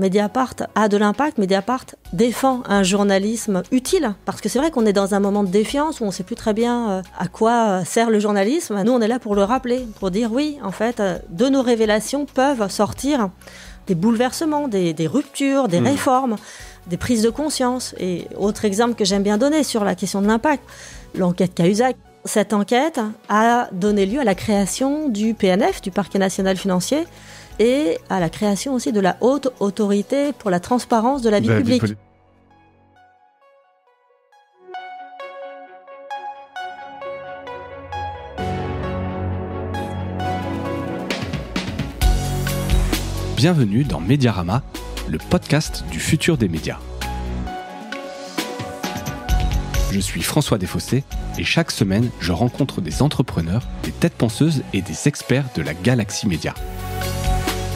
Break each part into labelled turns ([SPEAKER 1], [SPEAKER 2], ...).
[SPEAKER 1] Mediapart a de l'impact. Mediapart défend un journalisme utile, parce que c'est vrai qu'on est dans un moment de défiance où on ne sait plus très bien à quoi sert le journalisme. Nous, on est là pour le rappeler, pour dire oui, en fait, de nos révélations peuvent sortir des bouleversements, des ruptures, des réformes, des prises de conscience. Et autre exemple que j'aime bien donner sur la question de l'impact, l'enquête Cahuzac. Cette enquête a donné lieu à la création du PNF, du Parquet national financier, et à la création aussi de la Haute Autorité pour la transparence de la vie publique.
[SPEAKER 2] Bienvenue dans Mediarama, le podcast du futur des médias. Je suis François Desfossés et chaque semaine, je rencontre des entrepreneurs, des têtes penseuses et des experts de la galaxie média.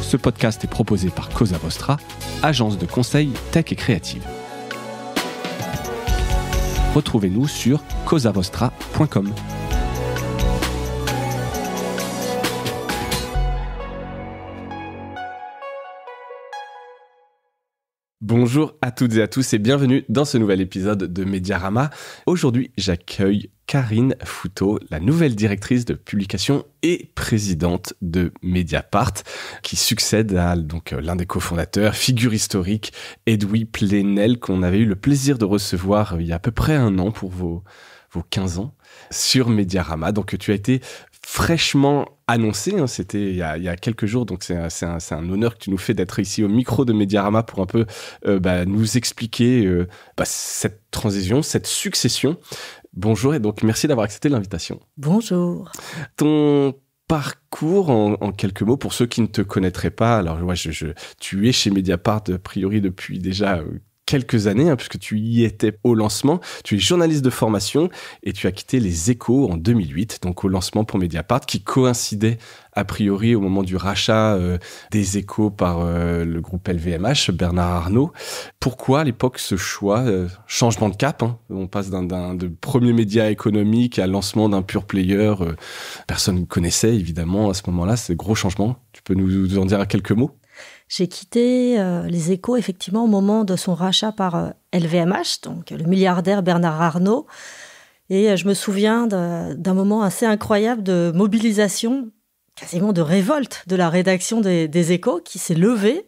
[SPEAKER 2] Ce podcast est proposé par Cosa Vostra, agence de conseil tech et créative. Retrouvez-nous sur cosavostra.com. Bonjour à toutes et à tous et bienvenue dans ce nouvel épisode de Mediarama. Aujourd'hui, j'accueille Karine Fouteau, la nouvelle directrice de publication et présidente de Mediapart, qui succède à l'un des cofondateurs, figure historique, Edoui Plenel, qu'on avait eu le plaisir de recevoir il y a à peu près un an pour vos 15 ans sur Mediarama. Donc tu as été fraîchement annoncé, c'était il y a quelques jours, donc c'est un honneur que tu nous fais d'être ici au micro de Mediarama pour un peu nous expliquer cette transition, cette succession. Bonjour et donc merci d'avoir accepté l'invitation.
[SPEAKER 1] Bonjour.
[SPEAKER 2] Ton parcours en quelques mots pour ceux qui ne te connaîtraient pas. Alors tu es chez Mediapart a priori depuis déjà quelques années, puisque tu y étais au lancement. Tu es journaliste de formation et tu as quitté Les Échos en 2008, donc au lancement pour Mediapart, qui coïncidait a priori au moment du rachat des Échos par le groupe LVMH, Bernard Arnault. Pourquoi à l'époque ce choix, changement de cap, on passe de premier média économique à lancement d'un pure player, personne ne connaissait évidemment à ce moment-là, c'est un gros changement. Tu peux nous en dire quelques mots ?
[SPEAKER 1] J'ai quitté Les Échos, effectivement, au moment de son rachat par LVMH, donc le milliardaire Bernard Arnault. Et je me souviens d'un moment assez incroyable de mobilisation, quasiment de révolte de la rédaction des Échos, qui s'est levée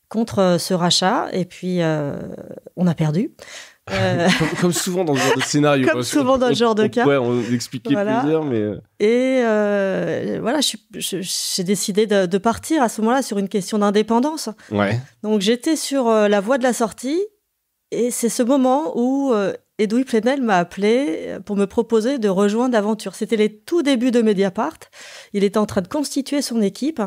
[SPEAKER 1] contre ce rachat. Et puis, on a perdu.
[SPEAKER 2] Comme souvent dans ce genre de scénario.
[SPEAKER 1] Comme souvent dans ce genre de cas.
[SPEAKER 2] On pourrait en expliquer plusieurs, mais...
[SPEAKER 1] Et voilà, j'ai décidé de partir à ce moment-là sur une question d'indépendance.
[SPEAKER 2] Ouais.
[SPEAKER 1] Donc j'étais sur la voie de la sortie et c'est ce moment où Edoui Plenel m'a appelé pour me proposer de rejoindre l'aventure. C'était les tout débuts de Mediapart. Il était en train de constituer son équipe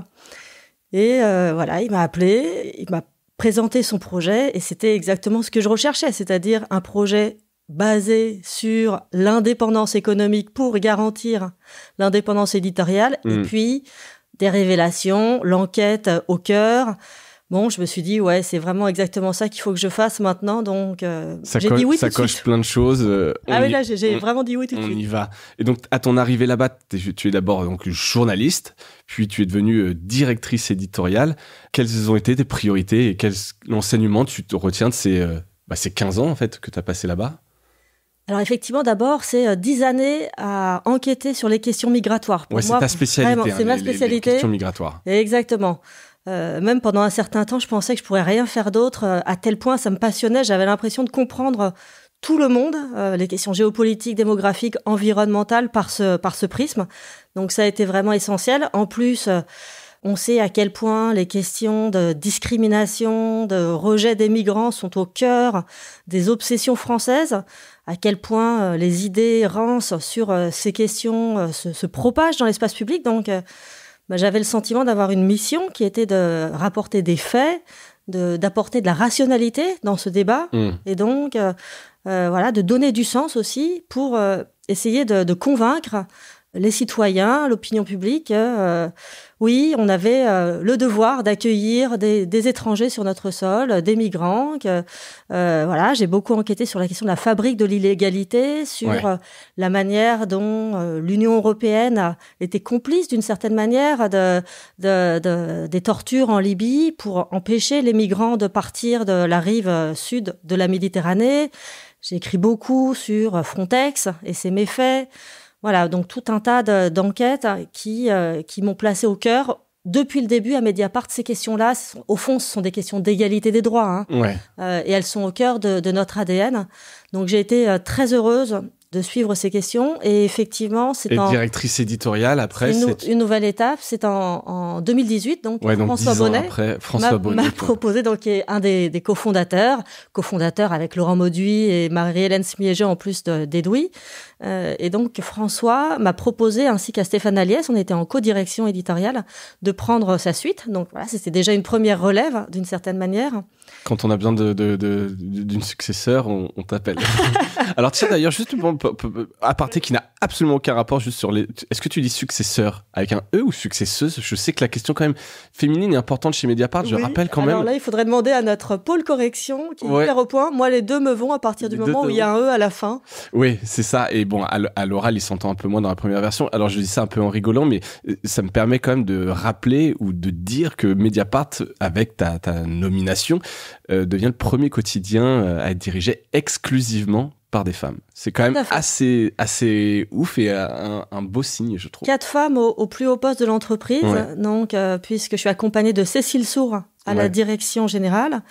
[SPEAKER 1] et voilà, il m'a appelé, il m'a présenté son projet et c'était exactement ce que je recherchais, c'est-à-dire un projet basé sur l'indépendance économique pour garantir l'indépendance éditoriale et puis des révélations, l'enquête au cœur. Bon, je me suis dit, ouais, c'est vraiment exactement ça qu'il faut que je fasse maintenant. Donc, j'ai dit oui tout de suite. Ça
[SPEAKER 2] coche plein de choses.
[SPEAKER 1] J'ai vraiment dit oui tout de suite.
[SPEAKER 2] On y va. Et donc, à ton arrivée là-bas, tu es d'abord donc journaliste, puis tu es devenue directrice éditoriale. Quelles ont été tes priorités et quels enseignements tu te retiens de ces 15 ans en fait, que tu as passé là-bas ?
[SPEAKER 1] Alors effectivement, d'abord, c'est 10 années à enquêter sur les questions migratoires. Pour moi,
[SPEAKER 2] c'est ta spécialité.
[SPEAKER 1] Vraiment, c'est ma spécialité.
[SPEAKER 2] Les questions migratoires.
[SPEAKER 1] Exactement. Même pendant un certain temps, je pensais que je pourrais rien faire d'autre. À tel point, ça me passionnait. J'avais l'impression de comprendre tout le monde, les questions géopolitiques, démographiques, environnementales par ce prisme. Donc ça a été vraiment essentiel. En plus, on sait à quel point les questions de discrimination, de rejet des migrants sont au cœur des obsessions françaises, à quel point les idées rances sur ces questions se propagent dans l'espace public. Donc, j'avais le sentiment d'avoir une mission qui était de rapporter des faits, d'apporter de la rationalité dans ce débat, et donc de donner du sens aussi pour essayer de convaincre les citoyens, l'opinion publique, oui, on avait le devoir d'accueillir des étrangers sur notre sol, des migrants. Voilà, j'ai beaucoup enquêté sur la question de la fabrique de l'illégalité, sur la manière dont l'Union européenne a été complice d'une certaine manière des tortures en Libye pour empêcher les migrants de partir de la rive sud de la Méditerranée. J'ai écrit beaucoup sur Frontex et ses méfaits. Voilà, donc tout un tas d'enquêtes qui m'ont placé au cœur. Depuis le début, à Mediapart, ces questions-là, au fond, ce sont des questions d'égalité des droits. Et elles sont au cœur de notre ADN. Donc j'ai été très heureuse de suivre ces questions. Et effectivement,
[SPEAKER 2] directrice éditoriale, après...
[SPEAKER 1] Une nouvelle étape, c'est en 2018. Donc, François Bonnet, m'a proposé, donc, qui est un des cofondateurs avec Laurent Mauduit et Marie-Hélène Smiéger, en plus d'Edoui. Et donc, François m'a proposé, ainsi qu'à Stéphane Aliès, on était en co-direction éditoriale, de prendre sa suite. Donc, voilà, c'était déjà une première relève, d'une certaine manière.
[SPEAKER 2] Quand on a besoin d'une successeur, on t'appelle. Alors tiens, d'ailleurs, juste aparté qui n'a absolument aucun rapport, juste sur les... Est-ce que tu dis successeur avec un E ou successeuse? Je sais que la question quand même féminine est importante chez Mediapart, je rappelle quand même.
[SPEAKER 1] Alors là, il faudrait demander à notre pôle correction qui est hyper au point. Moi, les deux me vont à partir du moment où il y a un E à la fin.
[SPEAKER 2] Oui, c'est ça. Et bon, à l'oral, il s'entend un peu moins dans la première version. Alors je dis ça un peu en rigolant, mais ça me permet quand même de rappeler ou de dire que Mediapart, avec ta nomination, devient le premier quotidien à être dirigé exclusivement par des femmes. C'est quand même assez ouf et un beau signe, je trouve. 4
[SPEAKER 1] femmes au plus haut poste de l'entreprise, donc, puisque je suis accompagnée de Cécile Sour à la direction générale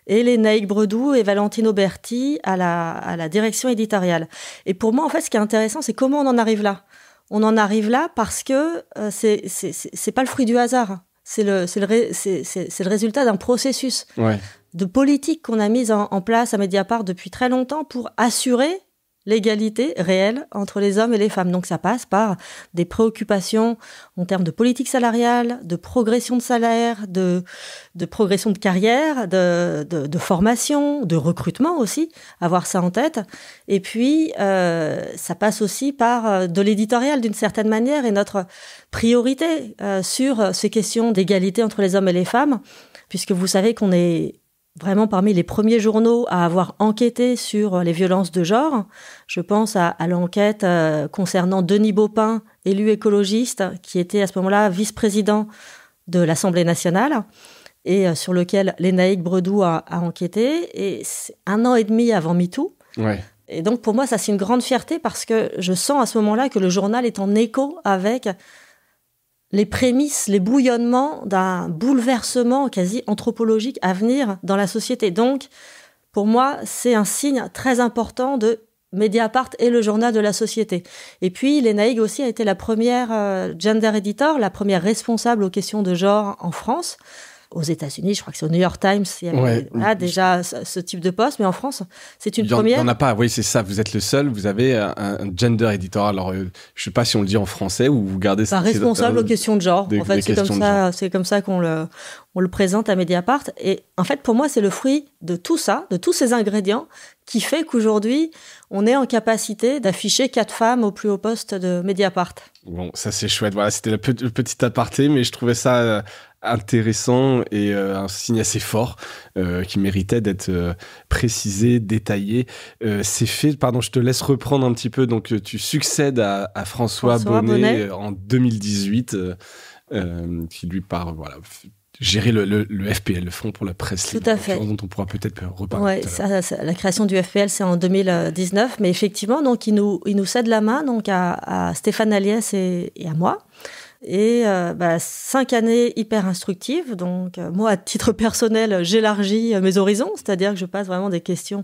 [SPEAKER 1] et Lénaïque Bredou et Valentine Auberti à la direction éditoriale. Et pour moi, en fait, ce qui est intéressant, c'est comment on en arrive là. On en arrive là parce que c'est pas le fruit du hasard. C'est le résultat d'un processus de politique qu'on a mise en place à Mediapart depuis très longtemps pour assurer l'égalité réelle entre les hommes et les femmes. Donc ça passe par des préoccupations en termes de politique salariale, de progression de salaire, de progression de carrière, de formation, de recrutement aussi, avoir ça en tête. Et puis ça passe aussi par de l'éditorial d'une certaine manière et notre priorité sur ces questions d'égalité entre les hommes et les femmes, puisque vous savez qu'on est vraiment parmi les premiers journaux à avoir enquêté sur les violences de genre. Je pense à l'enquête concernant Denis Baupin, élu écologiste, qui était à ce moment-là vice-président de l'Assemblée nationale et sur lequel Lénaïque Bredou a enquêté. Et c'est 1 an et demi avant MeToo. Et donc pour moi, ça c'est une grande fierté parce que je sens à ce moment-là que le journal est en écho avec les prémices, les bouillonnements d'un bouleversement quasi anthropologique à venir dans la société. Donc, pour moi, c'est un signe très important de Mediapart et le journal de la société. Et puis, Lénaïque aussi a été la première gender editor, la première responsable aux questions de genre en France. Aux États-Unis, je crois que c'est au New York Times, il y avait déjà ce type de poste, mais en France, c'est une première.
[SPEAKER 2] Il n'y en a pas, oui, c'est ça, vous êtes le seul, vous avez un gender editor. Alors, je ne sais pas si on le dit en français ou vous gardez ça.
[SPEAKER 1] Responsable aux questions de genre. En fait, c'est comme ça qu'on le présente à Mediapart. Et en fait, pour moi, c'est le fruit de tout ça, de tous ces ingrédients, qui fait qu'aujourd'hui, on est en capacité d'afficher 4 femmes au plus haut poste de Mediapart.
[SPEAKER 2] Bon, ça c'est chouette. Voilà, c'était le petit aparté, mais je trouvais ça intéressant et un signe assez fort qui méritait d'être précisé, détaillé. C'est fait, pardon, je te laisse reprendre un petit peu. Donc, tu succèdes à François Bonnet en 2018, qui lui part, voilà, gérer le FPL, le Fonds pour la presse libre.
[SPEAKER 1] Tout à fait.
[SPEAKER 2] Dont on pourra peut-être reparler.
[SPEAKER 1] La création du FPL, c'est en 2019, mais effectivement, donc il nous cède la main donc à Stéphane Aliès et à moi. Et 5 années hyper instructives. Donc moi, à titre personnel, j'élargis mes horizons, c'est-à-dire que je passe vraiment des questions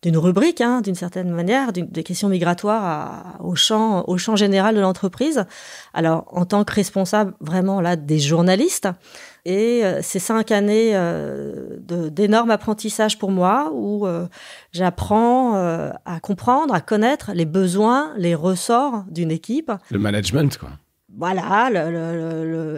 [SPEAKER 1] d'une rubrique, d'une certaine manière, des questions migratoires au champ général de l'entreprise. Alors, en tant que responsable vraiment là des journalistes, et ces 5 années d'énorme apprentissage pour moi, où j'apprends à comprendre, à connaître les besoins, les ressorts d'une équipe.
[SPEAKER 2] Le management, quoi.
[SPEAKER 1] voilà,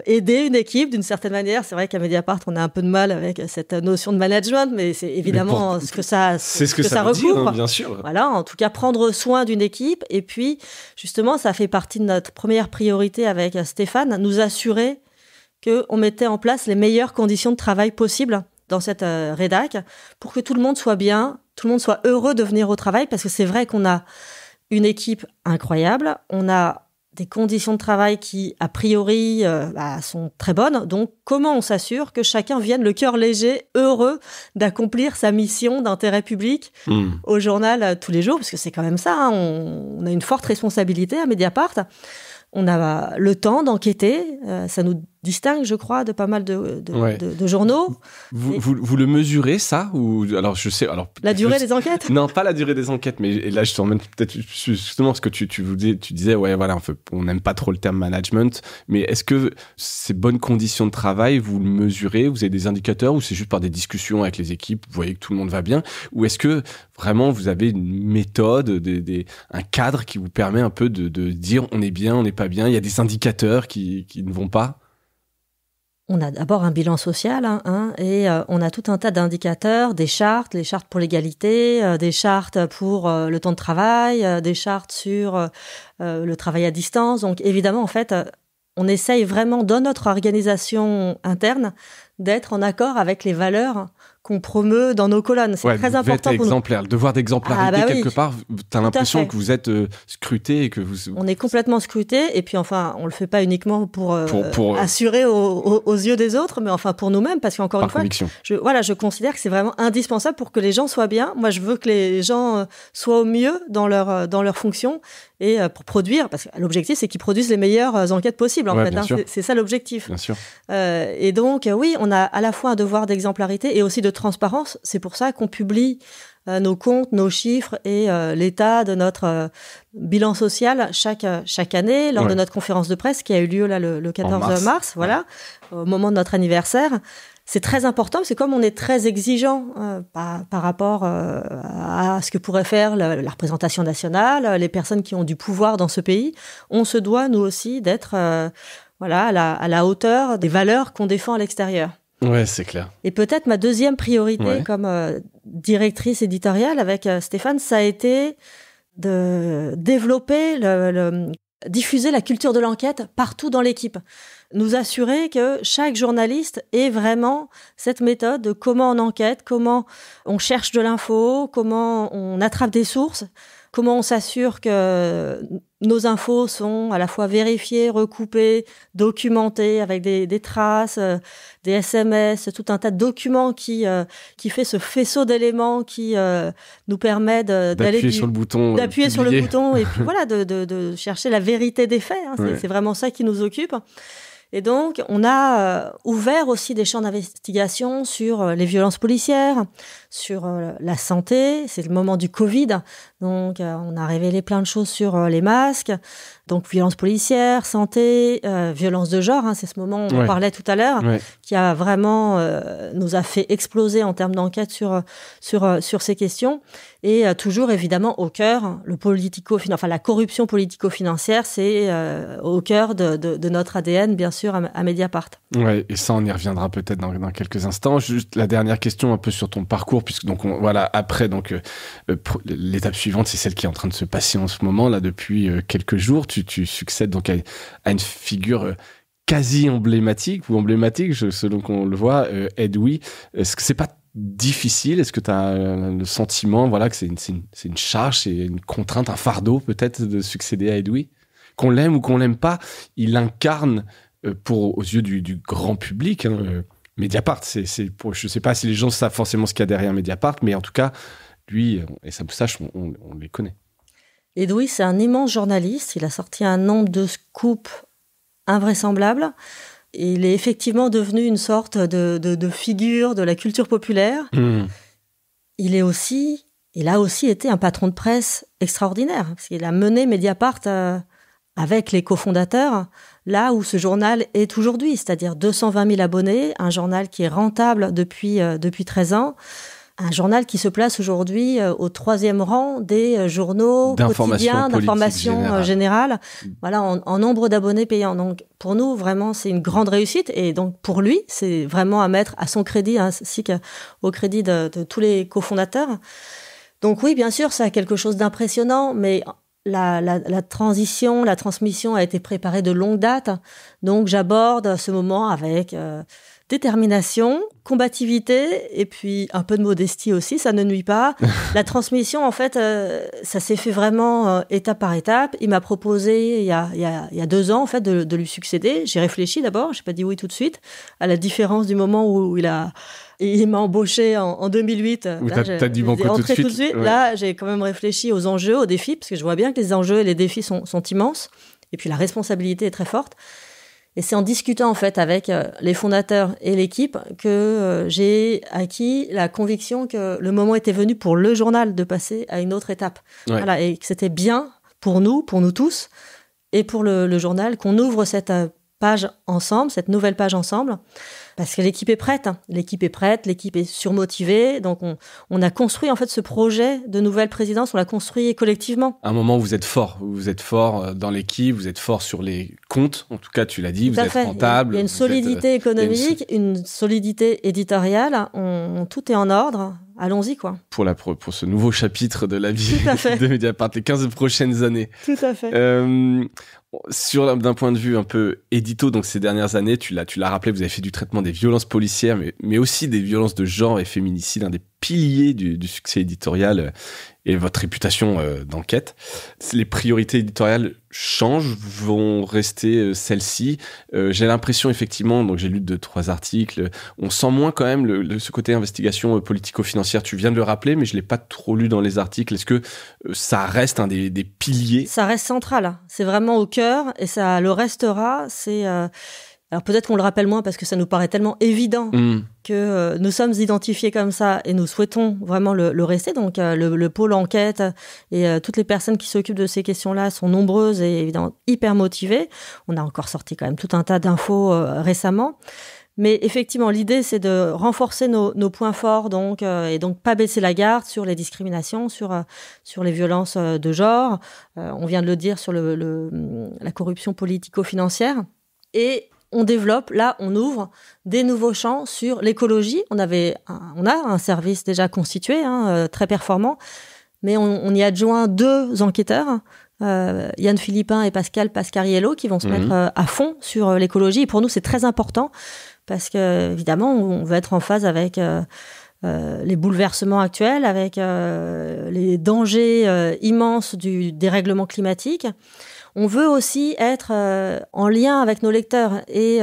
[SPEAKER 1] aider une équipe d'une certaine manière. C'est vrai qu'à Mediapart, on a un peu de mal avec cette notion de management, mais c'est évidemment ce que ça
[SPEAKER 2] veut
[SPEAKER 1] recouvre.
[SPEAKER 2] Dire, hein, bien sûr.
[SPEAKER 1] Voilà, en tout cas, prendre soin d'une équipe. Et puis, justement, ça fait partie de notre première priorité avec Stéphane, nous assurer qu'on mettait en place les meilleures conditions de travail possibles dans cette rédac pour que tout le monde soit bien, tout le monde soit heureux de venir au travail, parce que c'est vrai qu'on a une équipe incroyable, on a des conditions de travail qui, a priori, sont très bonnes. Donc, comment on s'assure que chacun vienne le cœur léger, heureux d'accomplir sa mission d'intérêt public au journal tous les jours, parce que c'est quand même ça, hein, on a une forte responsabilité à Mediapart. On a le temps d'enquêter, ça nous distingue, je crois, de pas mal de journaux.
[SPEAKER 2] Vous le mesurez, ça, ou alors je sais, alors
[SPEAKER 1] la durée des enquêtes?
[SPEAKER 2] Non, pas la durée des enquêtes, mais là je t'emmène peut-être justement parce que tu disais, ouais, voilà, on n'aime pas trop le terme management, mais est-ce que ces bonnes conditions de travail, vous le mesurez, vous avez des indicateurs, ou c'est juste par des discussions avec les équipes, vous voyez que tout le monde va bien, ou est-ce que vraiment vous avez une méthode, un cadre qui vous permet un peu de dire on est bien, on n'est pas bien, il y a des indicateurs qui ne vont pas?
[SPEAKER 1] On a d'abord un bilan social, et on a tout un tas d'indicateurs, des chartes, les chartes pour l'égalité, des chartes pour le temps de travail, des chartes sur le travail à distance. Donc évidemment, en fait, on essaye vraiment dans notre organisation interne d'être en accord avec les valeurs qu'on promeut dans nos colonnes. C'est très important pour nous.
[SPEAKER 2] Exemplaire, le devoir d'exemplarité, quelque part, tu as l'impression que vous êtes scruté et que vous...
[SPEAKER 1] On est complètement scruté, et puis enfin, on le fait pas uniquement pour assurer aux yeux des autres, mais enfin pour nous-mêmes, parce qu'encore une fois, je considère que c'est vraiment indispensable pour que les gens soient bien. Moi, je veux que les gens soient au mieux dans leur fonction, et pour produire, parce que l'objectif, c'est qu'ils produisent les meilleures enquêtes possibles, en fait. Hein, c'est ça l'objectif.
[SPEAKER 2] Bien sûr.
[SPEAKER 1] Et donc, oui, on a à la fois un devoir d'exemplarité et aussi de transparence. C'est pour ça qu'on publie nos comptes, nos chiffres et l'état de notre bilan social chaque année lors de notre conférence de presse qui a eu lieu là le 14 mars, voilà, au moment de notre anniversaire. C'est très important, parce que comme on est très exigeant par rapport à ce que pourrait faire la représentation nationale, les personnes qui ont du pouvoir dans ce pays, on se doit, nous aussi, d'être à la hauteur des valeurs qu'on défend à l'extérieur.
[SPEAKER 2] Ouais, c'est clair.
[SPEAKER 1] Et peut-être ma deuxième priorité comme directrice éditoriale avec Stéphane, ça a été de développer, diffuser la culture de l'enquête partout dans l'équipe. Nous assurer que chaque journaliste ait vraiment cette méthode de comment on enquête, comment on cherche de l'info, comment on attrape des sources, comment on s'assure que nos infos sont à la fois vérifiées, recoupées, documentées avec des traces, des SMS, tout un tas de documents qui fait ce faisceau d'éléments qui nous permet
[SPEAKER 2] d'appuyer sur le bouton
[SPEAKER 1] et puis voilà, de chercher la vérité des faits. Hein, c'est vraiment ça qui nous occupe. Et donc, on a ouvert aussi des champs d'investigation sur les violences policières, sur la santé. C'est le moment du Covid. Donc, on a révélé plein de choses sur les masques. Donc, violences policières, santé, violences de genre. Hein, c'est ce moment où on parlait tout à l'heure, qui a vraiment nous a fait exploser en termes d'enquête sur ces questions. Et toujours, évidemment, au cœur, la corruption politico-financière, c'est au cœur de notre ADN, bien sûr, à Mediapart.
[SPEAKER 2] Ouais, et ça, on y reviendra peut-être dans quelques instants. Juste la dernière question, un peu sur ton parcours, puisque après, l'étape suivante, c'est celle qui est en train de se passer en ce moment, là, depuis quelques jours. Tu succèdes donc à une figure quasi emblématique, selon qu'on le voit, Edoui. Est-ce que c'est pas difficile? Est-ce que tu as le sentiment que c'est une charge, c'est une contrainte, un fardeau peut-être de succéder à Edoui? Qu'on l'aime ou qu'on l'aime pas, il incarne aux yeux du grand public Mediapart. Je sais pas si les gens savent forcément ce qu'il y a derrière Mediapart, mais en tout cas, lui et sa moustache, on les connaît.
[SPEAKER 1] Edoui, c'est un immense journaliste. Il a sorti un nombre de scoops invraisemblable. Il est effectivement devenu une sorte de figure de la culture populaire. Il a aussi été un patron de presse extraordinaire, parce qu'il a mené Mediapart avec les cofondateurs là où ce journal est aujourd'hui, c'est-à-dire 220 000 abonnés, un journal qui est rentable depuis 13 ans, un journal qui se place aujourd'hui au 3e rang des journaux quotidiens d'information générale, voilà, en nombre d'abonnés payants. Donc, pour nous, vraiment, c'est une grande réussite. Et donc, pour lui, c'est vraiment à mettre à son crédit, ainsi qu'au crédit de tous les cofondateurs. Donc oui, bien sûr, ça a quelque chose d'impressionnant, mais la transition, la transmission a été préparée de longue date. Donc, j'aborde ce moment avec détermination, combativité et puis un peu de modestie aussi, ça ne nuit pas. La transmission, en fait, ça s'est fait vraiment étape par étape. Il m'a proposé il y a 2 ans en fait de lui succéder. J'ai réfléchi d'abord, j'ai pas dit oui tout de suite, à la différence du moment où il m'a embauché en 2008.
[SPEAKER 2] Où t'as dit bon coup tout de suite.
[SPEAKER 1] Ouais. Là, j'ai quand même réfléchi aux enjeux, aux défis, parce que je vois bien que les enjeux et les défis sont immenses. Et puis la responsabilité est très forte. Et c'est en discutant en fait avec les fondateurs et l'équipe que j'ai acquis la conviction que le moment était venu pour le journal de passer à une autre étape. Ouais. Voilà, et que c'était bien pour nous tous, et pour le journal qu'on ouvre cette page ensemble, cette nouvelle page ensemble, parce que l'équipe est prête. L'équipe est surmotivée. Donc, on a construit en fait ce projet de nouvelle présidence, on l'a construit collectivement.
[SPEAKER 2] À un moment où vous êtes fort dans l'équipe, vous êtes fort sur les comptes, en tout cas, tu l'as dit, vous êtes rentable.
[SPEAKER 1] Il y a une solidité économique, une solidité éditoriale, tout est en ordre. Allons-y, quoi.
[SPEAKER 2] Pour ce nouveau chapitre de la vie de Mediapart, les 15 prochaines années.
[SPEAKER 1] Tout à fait.
[SPEAKER 2] D'un point de vue un peu édito, donc ces dernières années, tu l'as rappelé, vous avez fait du traitement des violences policières, mais aussi des violences de genre et féminicide, un des piliers du succès éditorial et votre réputation d'enquête. Les priorités éditoriales changent, vont rester celles-ci. J'ai l'impression, effectivement, donc j'ai lu 2-3 articles, on sent moins quand même ce côté investigation politico-financière. Tu viens de le rappeler, mais je l'ai pas trop lu dans les articles. Est-ce que ça reste un des piliers ?
[SPEAKER 1] Ça reste central. C'est vraiment au cœur et ça le restera. Alors peut-être qu'on le rappelle moins parce que ça nous paraît tellement évident que nous sommes identifiés comme ça et nous souhaitons vraiment le rester. Donc le pôle enquête et toutes les personnes qui s'occupent de ces questions-là sont nombreuses et évidemment hyper motivées. On a encore sorti quand même tout un tas d'infos récemment. Mais effectivement, l'idée, c'est de renforcer nos points forts, et donc pas baisser la garde sur les discriminations, sur les violences de genre. On vient de le dire sur la corruption politico-financière. Et on développe, là, on ouvre des nouveaux champs sur l'écologie. On a un service déjà constitué, très performant, mais on y adjoint 2 enquêteurs, Yann Philippin et Pascal Pascariello, qui vont se mettre à fond sur l'écologie. Et pour nous, c'est très important parce que, évidemment, on veut être en phase avec les bouleversements actuels, avec les dangers immenses du dérèglement climatique. On veut aussi être en lien avec nos lecteurs et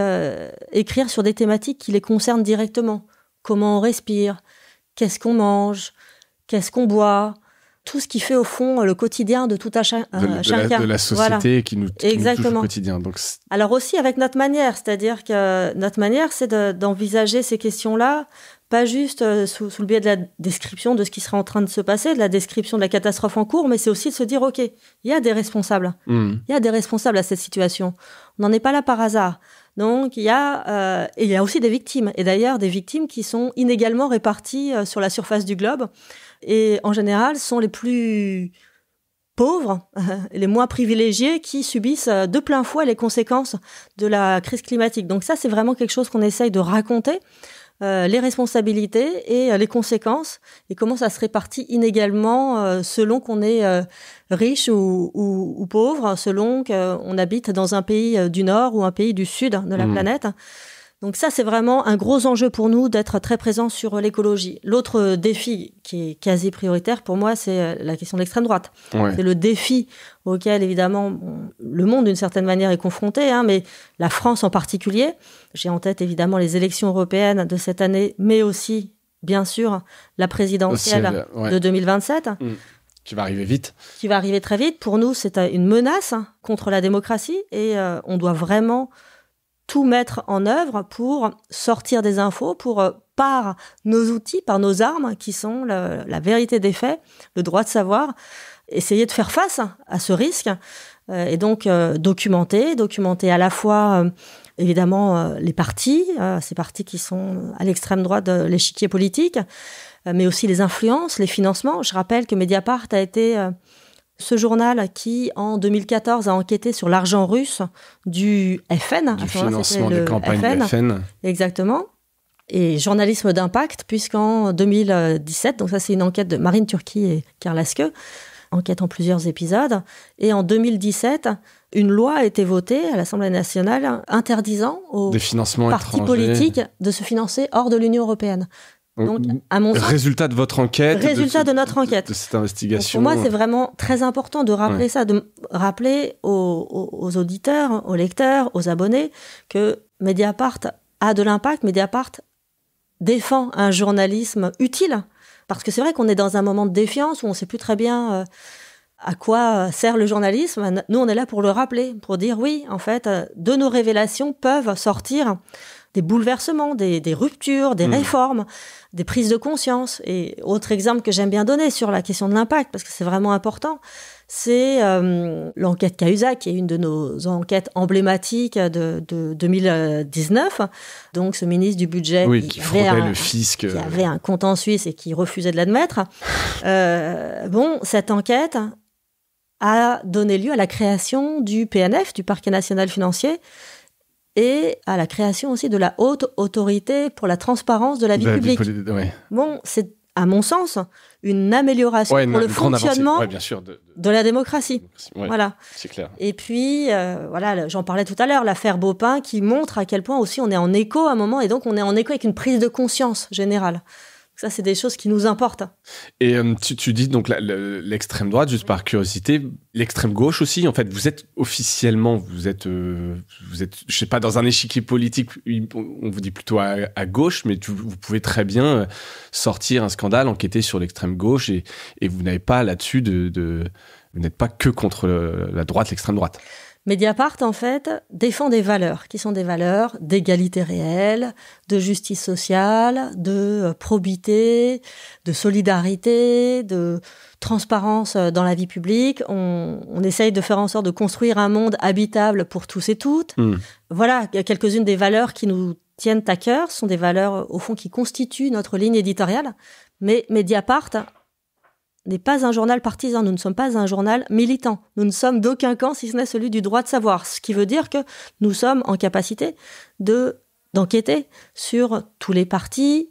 [SPEAKER 1] écrire sur des thématiques qui les concernent directement. Comment on respire, qu'est-ce qu'on mange, qu'est-ce qu'on boit, tout ce qui fait au fond le quotidien de tout chacun.
[SPEAKER 2] De la société, voilà. qui nous touche au quotidien. Donc,
[SPEAKER 1] alors aussi avec notre manière, c'est-à-dire que notre manière, c'est d'envisager ces questions-là, pas juste sous le biais de la description de ce qui serait en train de se passer, de la description de la catastrophe en cours, mais c'est aussi de se dire, OK, il y a des responsables. Il y a des responsables à cette situation. On n'en est pas là par hasard. Donc, il y a aussi des victimes. Et d'ailleurs, des victimes qui sont inégalement réparties sur la surface du globe. Et en général, sont les plus pauvres, les moins privilégiés qui subissent de plein fouet les conséquences de la crise climatique. Donc ça, c'est vraiment quelque chose qu'on essaye de raconter, les responsabilités et les conséquences, et comment ça se répartit inégalement selon qu'on est riche ou pauvre, selon qu'on habite dans un pays du Nord ou un pays du Sud de la planète. Donc ça, c'est vraiment un gros enjeu pour nous d'être très présents sur l'écologie. L'autre défi qui est quasi prioritaire pour moi, c'est la question de l'extrême droite. Ouais. C'est le défi auquel, évidemment, le monde, d'une certaine manière, est confronté, mais la France en particulier. J'ai en tête, évidemment, les élections européennes de cette année, mais aussi, bien sûr, la présidentielle de 2027.
[SPEAKER 2] Qui va arriver vite.
[SPEAKER 1] Qui va arriver très vite. Pour nous, c'est une menace contre la démocratie et on doit vraiment tout mettre en œuvre pour sortir des infos, par nos outils, par nos armes, qui sont la vérité des faits, le droit de savoir, essayer de faire face à ce risque et donc documenter à la fois évidemment les partis, ces partis qui sont à l'extrême droite de l'échiquier politique, mais aussi les influences, les financements. Je rappelle que Mediapart a été ce journal qui, en 2014, a enquêté sur l'argent russe du FN.
[SPEAKER 2] Du financement des campagnes du FN.
[SPEAKER 1] Exactement. Et journalisme d'impact, puisqu'en 2017, donc ça c'est une enquête de Marine Turki et Karl Aske, enquête en plusieurs épisodes, et en 2017, une loi a été votée à l'Assemblée nationale interdisant aux partis politiques de se financer hors de l'Union européenne. Donc, à mon sens,
[SPEAKER 2] résultat de votre enquête,
[SPEAKER 1] de notre enquête,
[SPEAKER 2] de cette investigation.
[SPEAKER 1] Donc pour moi, c'est vraiment très important de rappeler ça, de rappeler aux auditeurs, aux lecteurs, aux abonnés que Mediapart a de l'impact. Mediapart défend un journalisme utile, parce que c'est vrai qu'on est dans un moment de défiance où on ne sait plus très bien à quoi sert le journalisme. Nous, on est là pour le rappeler, pour dire oui, en fait, de nos révélations peuvent sortir des bouleversements, des ruptures, des réformes, des prises de conscience. Et autre exemple que j'aime bien donner sur la question de l'impact, parce que c'est vraiment important, c'est l'enquête Cahuzac, qui est une de nos enquêtes emblématiques de 2019. Donc, ce ministre du budget
[SPEAKER 2] qui fraudait le fisc,
[SPEAKER 1] qui avait un compte en Suisse et qui refusait de l'admettre. Cette enquête a donné lieu à la création du PNF, du Parquet national financier, et à la création aussi de la haute autorité pour la transparence de la vie publique. C'est, à mon sens, une amélioration pour le fonctionnement de la démocratie. Voilà.
[SPEAKER 2] C'est clair.
[SPEAKER 1] Et puis, j'en parlais tout à l'heure, l'affaire Baupin qui montre à quel point aussi on est en écho à un moment, et donc on est en écho avec une prise de conscience générale. Ça, c'est des choses qui nous importent.
[SPEAKER 2] Et tu dis donc l'extrême droite, juste par curiosité, l'extrême gauche aussi. En fait, vous êtes officiellement, vous êtes, je sais pas, dans un échiquier politique, on vous dit plutôt à gauche, mais vous pouvez très bien sortir un scandale, enquêter sur l'extrême gauche, et vous n'avez pas là-dessus vous n'êtes pas que contre la droite, l'extrême droite.
[SPEAKER 1] Mediapart, en fait, défend des valeurs qui sont des valeurs d'égalité réelle, de justice sociale, de probité, de solidarité, de transparence dans la vie publique. On essaye de faire en sorte de construire un monde habitable pour tous et toutes. Voilà, quelques-unes des valeurs qui nous tiennent à cœur sont des valeurs, au fond, qui constituent notre ligne éditoriale. Mais Mediapart n'est pas un journal partisan, nous ne sommes pas un journal militant. Nous ne sommes d'aucun camp, si ce n'est celui du droit de savoir. Ce qui veut dire que nous sommes en capacité d'enquêter sur tous les partis,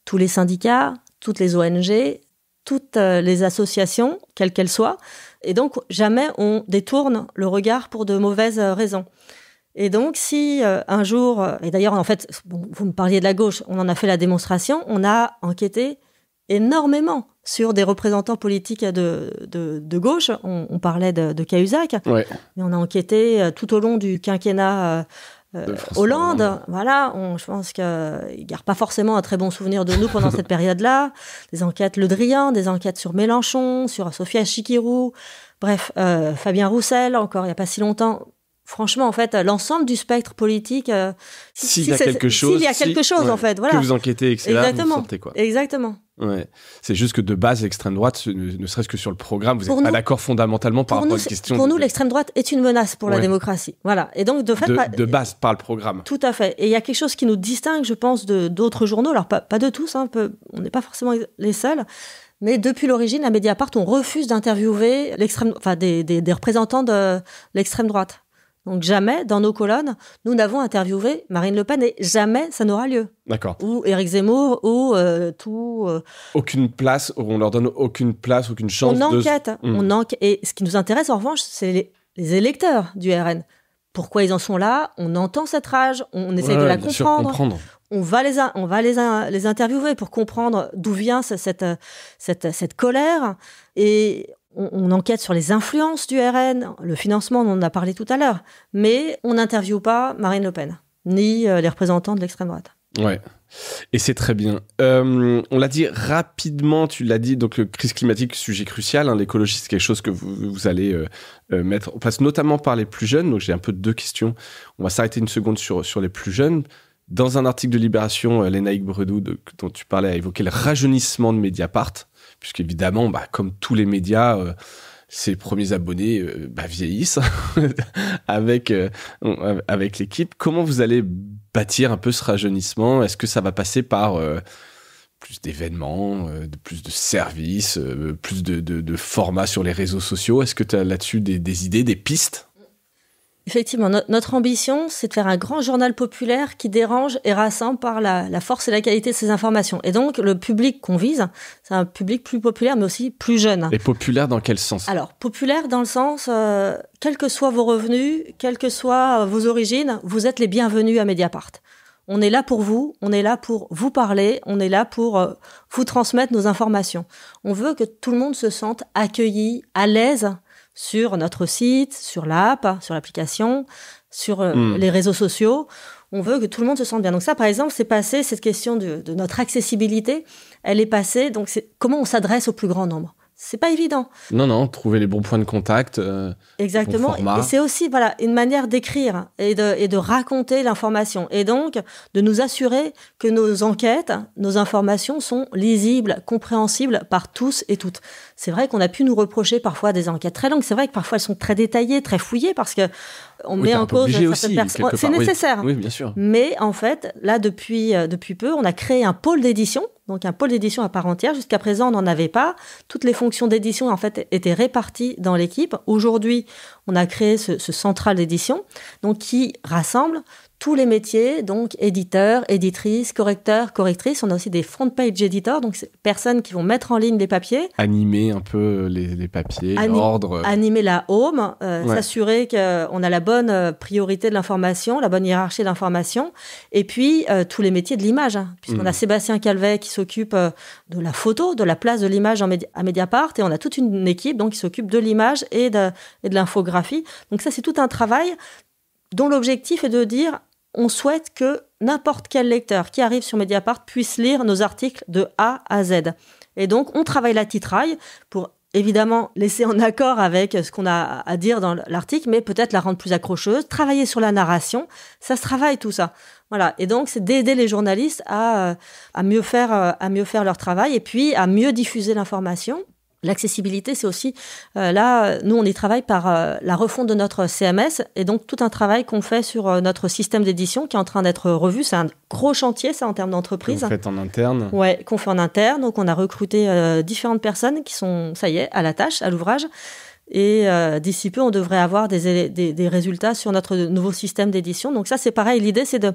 [SPEAKER 1] tous les syndicats, toutes les ONG, toutes les associations, quelles qu'elles soient. Et donc, jamais on détourne le regard pour de mauvaises raisons. Et donc, si un jour, et d'ailleurs, en fait, vous me parliez de la gauche, on en a fait la démonstration, on a enquêté énormément sur des représentants politiques de gauche. On parlait de Cahuzac, mais on a enquêté tout au long du quinquennat Hollande. Voilà, je pense qu'il ne garde pas forcément un très bon souvenir de nous pendant cette période-là. Des enquêtes Le Drian, des enquêtes sur Mélenchon, sur Sophia Chikirou, bref, Fabien Roussel, encore il n'y a pas si longtemps. Franchement, en fait, l'ensemble du spectre politique,
[SPEAKER 2] s'il y a quelque chose,
[SPEAKER 1] en fait, voilà.
[SPEAKER 2] Que vous enquêtez, etc., vous sortez, quoi.
[SPEAKER 1] Exactement.
[SPEAKER 2] Ouais. C'est juste que de base, l'extrême droite, ne serait-ce que sur le programme, vous n'êtes pas d'accord fondamentalement par rapport à une question.
[SPEAKER 1] Pour nous, l'extrême droite est une menace pour la démocratie. Voilà. Et donc,
[SPEAKER 2] de base, par le programme.
[SPEAKER 1] Tout à fait. Et il y a quelque chose qui nous distingue, je pense, d'autres journaux. Alors, pas de tous, hein, on n'est pas forcément les seuls. Mais depuis l'origine, à Mediapart, on refuse d'interviewer des représentants de l'extrême droite. Donc jamais, dans nos colonnes, nous n'avons interviewé Marine Le Pen, et jamais ça n'aura lieu.
[SPEAKER 2] D'accord.
[SPEAKER 1] Ou Éric Zemmour, ou
[SPEAKER 2] aucune place, on leur donne aucune place, aucune chance.
[SPEAKER 1] On enquête. Et ce qui nous intéresse, en revanche, c'est les électeurs du RN. Pourquoi ils en sont là? On entend cette rage, on essaye de la comprendre. On va les interviewer pour comprendre d'où vient cette colère. Et on enquête sur les influences du RN, le financement, on en a parlé tout à l'heure, mais on n'interviewe pas Marine Le Pen, ni les représentants de l'extrême droite.
[SPEAKER 2] Ouais, et c'est très bien. On l'a dit rapidement, tu l'as dit, donc crise climatique, sujet crucial, hein, l'écologie, c'est quelque chose que vous allez mettre. On passe notamment par les plus jeunes, donc j'ai un peu deux questions. On va s'arrêter une seconde sur les plus jeunes. Dans un article de Libération, Lénaïque Bredou, dont tu parlais, a évoqué le rajeunissement de Mediapart, puisqu'évidemment, comme tous les médias, ses premiers abonnés vieillissent avec l'équipe. Comment vous allez bâtir un peu ce rajeunissement ? Est-ce que ça va passer par plus d'événements, plus de services, plus de formats sur les réseaux sociaux ? Est-ce que tu as là-dessus des idées, des pistes ?
[SPEAKER 1] Effectivement, notre ambition, c'est de faire un grand journal populaire qui dérange et rassemble par la force et la qualité de ses informations. Et donc, le public qu'on vise, c'est un public plus populaire, mais aussi plus jeune.
[SPEAKER 2] Et populaire dans quel sens ?
[SPEAKER 1] Alors, populaire dans le sens, quels que soient vos revenus, quelles que soient vos origines, vous êtes les bienvenus à Mediapart. On est là pour vous, on est là pour vous parler, on est là pour vous transmettre nos informations. On veut que tout le monde se sente accueilli, à l'aise, sur notre site, sur l'app, sur l'application, sur les réseaux sociaux. On veut que tout le monde se sente bien. Donc ça, par exemple, c'est passé, cette question de notre accessibilité, elle est passée, donc c'est comment on s'adresse au plus grand nombre. C'est pas évident.
[SPEAKER 2] Non, trouver les bons points de contact.
[SPEAKER 1] Exactement. Et c'est aussi une manière d'écrire et de raconter l'information. Et donc, de nous assurer que nos enquêtes, nos informations sont lisibles, compréhensibles par tous et toutes. C'est vrai qu'on a pu nous reprocher parfois des enquêtes très longues. C'est vrai que parfois elles sont très détaillées, très fouillées parce que on met en cause certaines personnes. C'est nécessaire.
[SPEAKER 2] Oui, bien sûr.
[SPEAKER 1] Mais en fait, là, depuis peu, on a créé un pôle d'édition. Donc un pôle d'édition à part entière. Jusqu'à présent, on n'en avait pas. Toutes les fonctions d'édition, en fait, étaient réparties dans l'équipe. Aujourd'hui, on a créé ce central d'édition, donc qui rassemble tous les métiers, donc éditeurs, éditrices, correcteurs, correctrices. On a aussi des front page editors, donc c'est personnes qui vont mettre en ligne des papiers.
[SPEAKER 2] Animer un peu les papiers, l'ordre.
[SPEAKER 1] Animer la home, s'assurer qu'on a la bonne priorité de l'information, la bonne hiérarchie de l'information. Et puis, tous les métiers de l'image, puisqu'on a Sébastien Calvet qui s'occupe de la photo, de la place de l'image à Mediapart. Et on a toute une équipe donc, qui s'occupe de l'image et de l'infographie. Donc ça, c'est tout un travail dont l'objectif est de dire on souhaite que n'importe quel lecteur qui arrive sur Mediapart puisse lire nos articles de A à Z. Et donc, on travaille la titraille pour évidemment laisser en accord avec ce qu'on a à dire dans l'article, mais peut-être la rendre plus accrocheuse, travailler sur la narration, ça se travaille tout ça. Voilà. Et donc, c'est d'aider les journalistes à mieux faire leur travail et puis à mieux diffuser l'information. L'accessibilité, c'est aussi, là, nous, on y travaille par la refonte de notre CMS et donc tout un travail qu'on fait sur notre système d'édition qui est en train d'être revu. C'est un gros chantier, ça, en termes d'entreprise.
[SPEAKER 2] Que vous faites en interne ?
[SPEAKER 1] Ouais, qu'on fait en interne. Donc, on a recruté différentes personnes qui sont, ça y est, à la tâche, à l'ouvrage. Et d'ici peu, on devrait avoir des résultats sur notre nouveau système d'édition. Donc ça, c'est pareil. L'idée, c'est de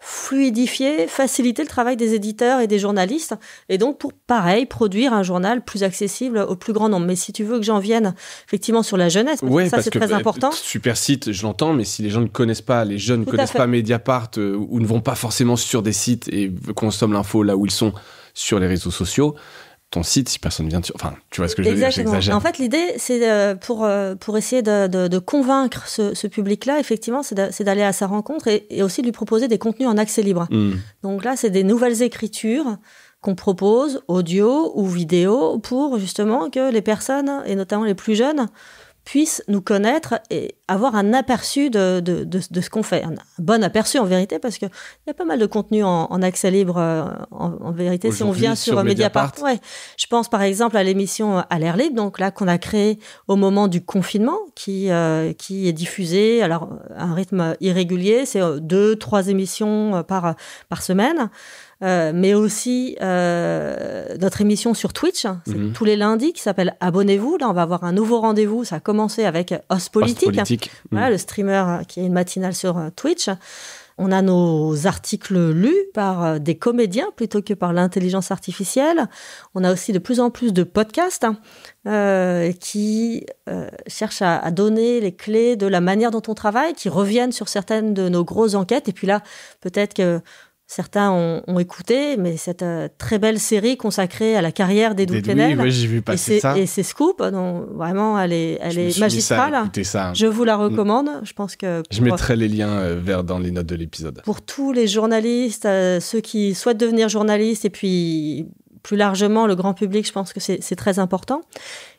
[SPEAKER 1] fluidifier, faciliter le travail des éditeurs et des journalistes. Et donc, pour, pareil, produire un journal plus accessible au plus grand nombre. Mais si tu veux que j'en vienne, effectivement, sur la jeunesse, parce que c'est très important.
[SPEAKER 2] Super site, je l'entends, mais si les gens ne connaissent pas, les jeunes ne connaissent pas Mediapart ou ne vont pas forcément sur des sites et consomment l'info là où ils sont sur les réseaux sociaux, ton site, si personne vient dessus. Enfin, tu vois ce que je veux dire, j'exagère.
[SPEAKER 1] En fait, l'idée, c'est pour essayer de convaincre ce public-là, effectivement, c'est d'aller à sa rencontre et aussi de lui proposer des contenus en accès libre. Donc là, c'est des nouvelles écritures qu'on propose, audio ou vidéo, pour justement que les personnes, et notamment les plus jeunes, puissent nous connaître et avoir un aperçu de ce qu'on fait. Un bon aperçu, en vérité, parce qu'il y a pas mal de contenu en accès libre, en vérité, aujourd'hui, si on vient sur Mediapart. Ouais. Je pense, par exemple, à l'émission À l'air libre, donc là, qu'on a créée au moment du confinement, qui est diffusée, alors, à un rythme irrégulier, c'est 2-3 émissions par semaine. Mais aussi notre émission sur Twitch, c'est tous les lundis, qui s'appelle Abonnez-vous. Là, on va avoir un nouveau rendez-vous. Ça a commencé avec Os Politique. Voilà, le streamer qui est une matinale sur Twitch. On a nos articles lus par des comédiens plutôt que par l'intelligence artificielle. On a aussi de plus en plus de podcasts qui cherchent à donner les clés de la manière dont on travaille, qui reviennent sur certaines de nos grosses enquêtes. Et puis là, peut-être que certains ont écouté, mais cette très belle série consacrée à la carrière d'Edoui Plenel.
[SPEAKER 2] Oui, j'ai vu passer ça.
[SPEAKER 1] Et c'est Scoop, donc vraiment, elle est magistrale.
[SPEAKER 2] Ça.
[SPEAKER 1] Je vous la recommande. Je pense que
[SPEAKER 2] je mettrai les liens dans les notes de l'épisode.
[SPEAKER 1] Pour tous les journalistes, ceux qui souhaitent devenir journalistes, et puis plus largement le grand public, je pense que c'est très important.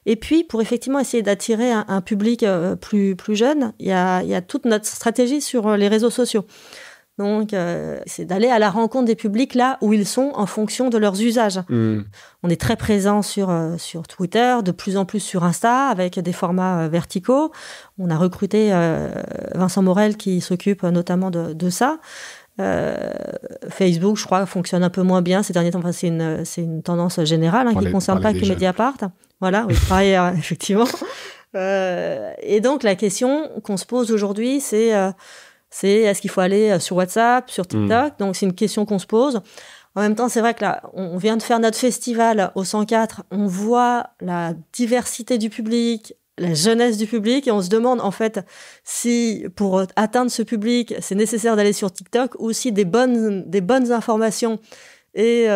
[SPEAKER 1] Et puis, pour effectivement essayer d'attirer un public plus jeune, il y a toute notre stratégie sur les réseaux sociaux. Donc, c'est d'aller à la rencontre des publics là où ils sont en fonction de leurs usages. On est très présent sur Twitter, de plus en plus sur Insta, avec des formats verticaux. On a recruté Vincent Morel qui s'occupe notamment de ça. Facebook, je crois, fonctionne un peu moins bien ces derniers temps. Enfin, c'est une tendance générale qui ne concerne pas que Mediapart. Voilà, oui, pareil, effectivement. Et donc, la question qu'on se pose aujourd'hui, c'est est-ce qu'il faut aller sur WhatsApp, sur TikTok? Donc, c'est une question qu'on se pose. En même temps, c'est vrai que là, on vient de faire notre festival au 104. On voit la diversité du public, la jeunesse du public, et on se demande, en fait, si pour atteindre ce public, c'est nécessaire d'aller sur TikTok ou si des bonnes informations et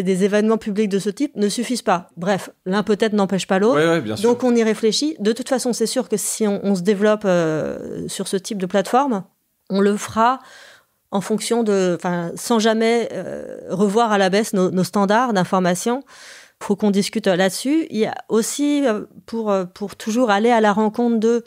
[SPEAKER 1] des événements publics de ce type ne suffisent pas. Bref, l'un peut-être n'empêche pas l'autre.
[SPEAKER 2] Ouais, bien sûr.
[SPEAKER 1] Donc, on y réfléchit. De toute façon, c'est sûr que si on se développe sur ce type de plateforme, on le fera en fonction sans jamais revoir à la baisse nos standards d'information. Il faut qu'on discute là-dessus. Il y a aussi, pour toujours aller à la rencontre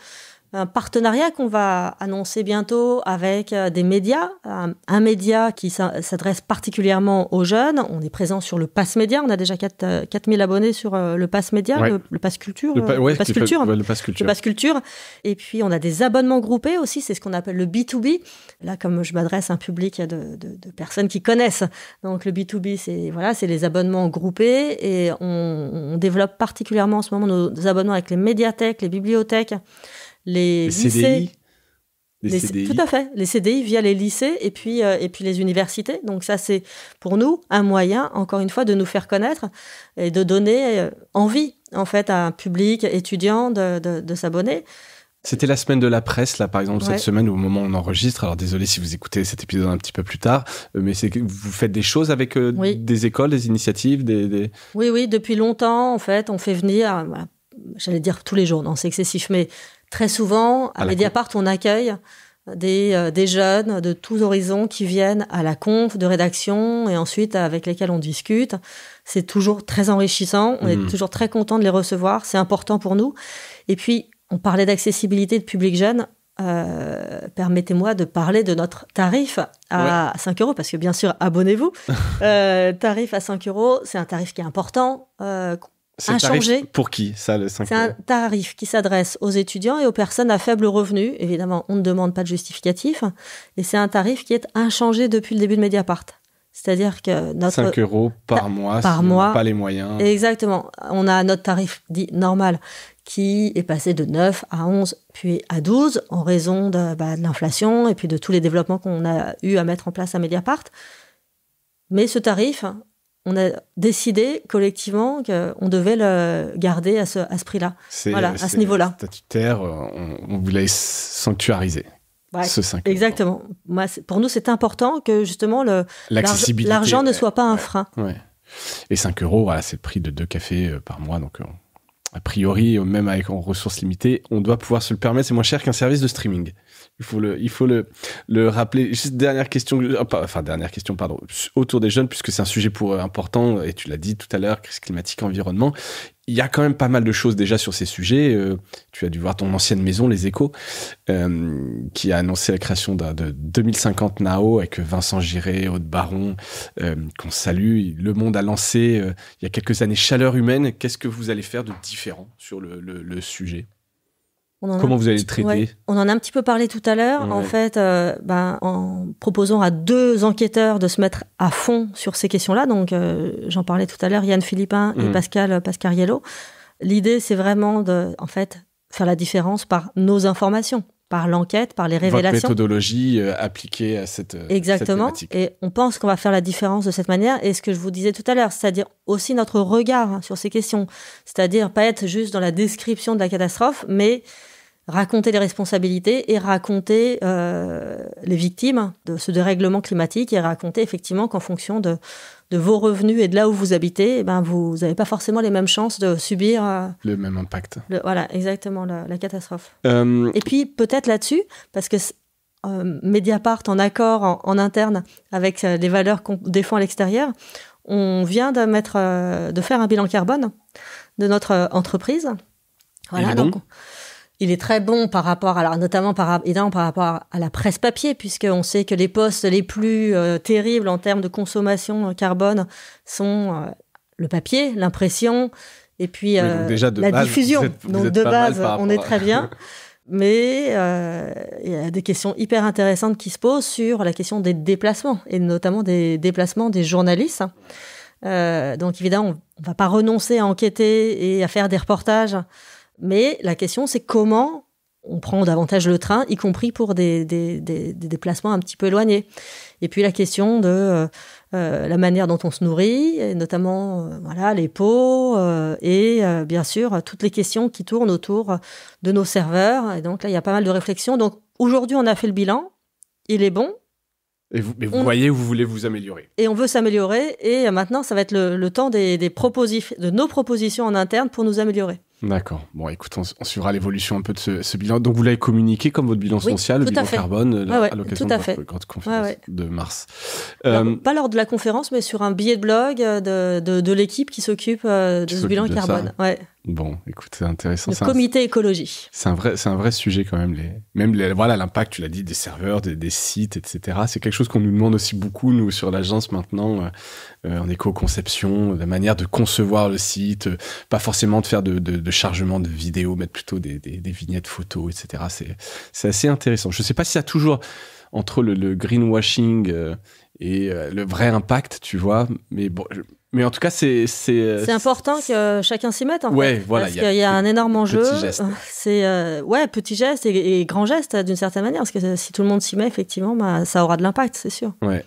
[SPEAKER 1] un partenariat qu'on va annoncer bientôt avec des médias, un média qui s'adresse particulièrement aux jeunes. On est présent sur le Pass Média, on a déjà 4000 abonnés sur le Pass Média, le Pass Culture.
[SPEAKER 2] Le Pass Culture.
[SPEAKER 1] Et puis on a des abonnements groupés aussi, c'est ce qu'on appelle le B2B. Là, comme je m'adresse à un public de personnes qui connaissent, donc le B2B, c'est les abonnements groupés, et on développe particulièrement en ce moment nos abonnements avec les médiathèques, les bibliothèques, les lycées,
[SPEAKER 2] CDI.
[SPEAKER 1] Tout à fait, les CDI via les lycées et puis les universités. Donc ça, c'est pour nous un moyen, encore une fois, de nous faire connaître et de donner envie, en fait, à un public étudiant de s'abonner.
[SPEAKER 2] C'était la semaine de la presse, là, par exemple, cette semaine, au moment où on enregistre. Alors, désolé si vous écoutez cet épisode un petit peu plus tard, mais c'est que vous faites des choses avec des écoles, des initiatives,
[SPEAKER 1] Oui, depuis longtemps, en fait, on fait venir, j'allais dire tous les jours, non, c'est excessif, mais très souvent, à Mediapart, on accueille des jeunes de tous horizons qui viennent à la conf de rédaction et ensuite avec lesquels on discute. C'est toujours très enrichissant. On est toujours très content de les recevoir. C'est important pour nous. Et puis, on parlait d'accessibilité de public jeune. Permettez-moi de parler de notre tarif à 5 €, parce que bien sûr, abonnez-vous. Tarif à 5 €, c'est un tarif qui est important.
[SPEAKER 2] C'est un tarif pour qui, ça, le 5 €?
[SPEAKER 1] C'est un tarif qui s'adresse aux étudiants et aux personnes à faible revenu. Évidemment, on ne demande pas de justificatif. Et c'est un tarif qui est inchangé depuis le début de Mediapart. C'est-à-dire que
[SPEAKER 2] 5 € par mois, si on n'a pas les moyens.
[SPEAKER 1] Exactement. On a notre tarif dit normal qui est passé de 9 à 11, puis à 12, en raison de l'inflation et puis de tous les développements qu'on a eu à mettre en place à Mediapart. Mais ce tarif, on a décidé collectivement qu'on devait le garder à ce prix-là, à ce niveau-là.
[SPEAKER 2] Statutaire, on voulait sanctuariser ce 5 €.
[SPEAKER 1] Exactement. Pour nous, c'est important que justement l'argent ne soit pas un frein.
[SPEAKER 2] Ouais. Et 5 €, c'est le prix de 2 cafés par mois, donc a priori, même avec en ressources limitées, on doit pouvoir se le permettre. C'est moins cher qu'un service de streaming. Il faut le rappeler. Juste dernière question, autour des jeunes, puisque c'est un sujet important, et tu l'as dit tout à l'heure, crise climatique, environnement. Il y a quand même pas mal de choses déjà sur ces sujets. Tu as dû voir ton ancienne maison, Les Échos, qui a annoncé la création de 2050 NAO avec Vincent Giré, Aude Baron, qu'on salue. Le Monde a lancé, il y a quelques années, Chaleur humaine. Qu'est-ce que vous allez faire de différent sur le sujet ? Comment vous allez le traiter ?
[SPEAKER 1] On en a un petit peu parlé tout à l'heure. En fait, en proposant à 2 enquêteurs de se mettre à fond sur ces questions-là, donc j'en parlais tout à l'heure, Yann Philippin et Pascal Pascariello. L'idée, c'est vraiment de, en fait, faire la différence par nos informations, par l'enquête, par les révélations.
[SPEAKER 2] Votre méthodologie appliquée à cette thématique.
[SPEAKER 1] Et on pense qu'on va faire la différence de cette manière. Et ce que je vous disais tout à l'heure, c'est-à-dire aussi notre regard sur ces questions. C'est-à-dire pas être juste dans la description de la catastrophe, mais raconter les responsabilités et raconter les victimes de ce dérèglement climatique, et raconter effectivement qu'en fonction de vos revenus et de là où vous habitez, vous n'avez pas forcément les mêmes chances de subir
[SPEAKER 2] le même impact.
[SPEAKER 1] Voilà, exactement, la catastrophe. Et puis peut-être là-dessus, parce que Mediapart, en accord en interne avec les valeurs qu'on défend à l'extérieur, on vient de faire un bilan carbone de notre entreprise. Voilà, donc Il est très bon par rapport, alors notamment évidemment par rapport à la presse papier, puisqu'on sait que les postes les plus terribles en termes de consommation carbone sont le papier, l'impression, et puis
[SPEAKER 2] donc déjà
[SPEAKER 1] la
[SPEAKER 2] base,
[SPEAKER 1] diffusion.
[SPEAKER 2] Vous êtes pas mal
[SPEAKER 1] on est très bien. Mais il y a des questions hyper intéressantes qui se posent sur la question des déplacements, et notamment des déplacements des journalistes. Donc évidemment, on ne va pas renoncer à enquêter et à faire des reportages, mais la question, c'est comment on prend davantage le train, y compris pour des déplacements un petit peu éloignés. Et puis la question de la manière dont on se nourrit, et notamment les pots, et bien sûr toutes les questions qui tournent autour de nos serveurs. Et donc là, il y a pas mal de réflexions. Donc aujourd'hui, on a fait le bilan, il est bon.
[SPEAKER 2] Mais vous voyez, vous voulez vous améliorer.
[SPEAKER 1] Et on veut s'améliorer, et maintenant, ça va être le temps de nos propositions en interne pour nous améliorer.
[SPEAKER 2] D'accord. Bon, écoute, on suivra l'évolution un peu de ce bilan. Donc, vous l'avez communiqué comme votre bilan social, le bilan carbone, à l'occasion de votre grande conférence de mars.
[SPEAKER 1] Alors, pas lors de la conférence, mais sur un billet de blog de l'équipe qui s'occupe de ce bilan carbone. Ouais.
[SPEAKER 2] Bon, écoute, c'est intéressant.
[SPEAKER 1] Le comité écologie.
[SPEAKER 2] C'est un vrai sujet quand même. Voilà, l'impact, tu l'as dit, des serveurs, des sites, etc. C'est quelque chose qu'on nous demande aussi beaucoup, nous, sur l'agence maintenant, en éco-conception, la manière de concevoir le site, pas forcément de faire de chargement de vidéos, mettre plutôt des vignettes photos, etc. C'est assez intéressant. Je sais pas si ça a toujours entre le greenwashing et le vrai impact, tu vois, mais bon... Mais en tout cas, c'est
[SPEAKER 1] important que chacun s'y mette, en fait.
[SPEAKER 2] Voilà.
[SPEAKER 1] Parce qu'il y a un énorme enjeu.
[SPEAKER 2] Petit geste.
[SPEAKER 1] C'est, petit geste et grand geste, d'une certaine manière. Parce que si tout le monde s'y met, effectivement, ça aura de l'impact, c'est sûr.
[SPEAKER 2] Ouais.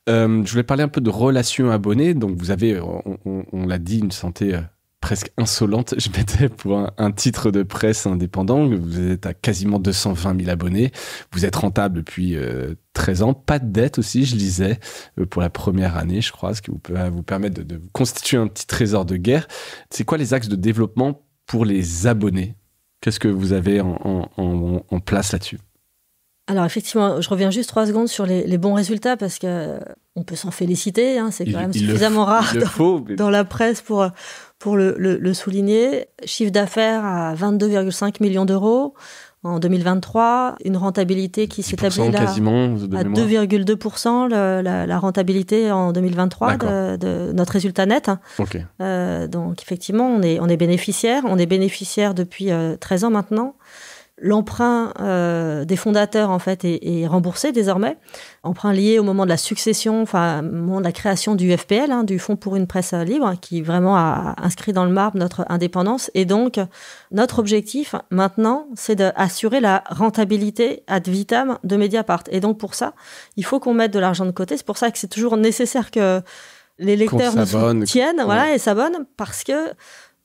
[SPEAKER 2] Je voulais parler un peu de relations abonnés. Donc, vous avez, on l'a dit, une santé presque insolente. Je mettais pour un titre de presse indépendant. Vous êtes à quasiment 220 000 abonnés. Vous êtes rentable depuis 13 ans. Pas de dette aussi, je lisais, pour la première année, je crois, ce qui peut vous permettre de constituer un petit trésor de guerre. C'est quoi les axes de développement pour les abonnés? Qu'est-ce que vous avez en place là-dessus? Alors
[SPEAKER 1] effectivement, je reviens juste 3 secondes sur les bons résultats parce que on peut s'en féliciter. C'est quand même suffisamment rare dans la presse pour le souligner. Chiffre d'affaires à 22,5 millions d'euros en 2023, une rentabilité qui s'établit là à 2,2%, la rentabilité en 2023 de notre résultat net.
[SPEAKER 2] Okay.
[SPEAKER 1] Donc effectivement, on est bénéficiaire. On est bénéficiaire depuis 13 ans maintenant. L'emprunt des fondateurs, en fait, est remboursé désormais. Emprunt lié au moment de la succession, au moment de la création du FPL, du Fonds pour une presse libre, qui vraiment a inscrit dans le marbre notre indépendance. Et donc, notre objectif, maintenant, c'est d'assurer la rentabilité ad vitam de Mediapart. Et donc, pour ça, il faut qu'on mette de l'argent de côté. C'est pour ça que c'est toujours nécessaire que les lecteurs nous soutiennent et s'abonnent, parce que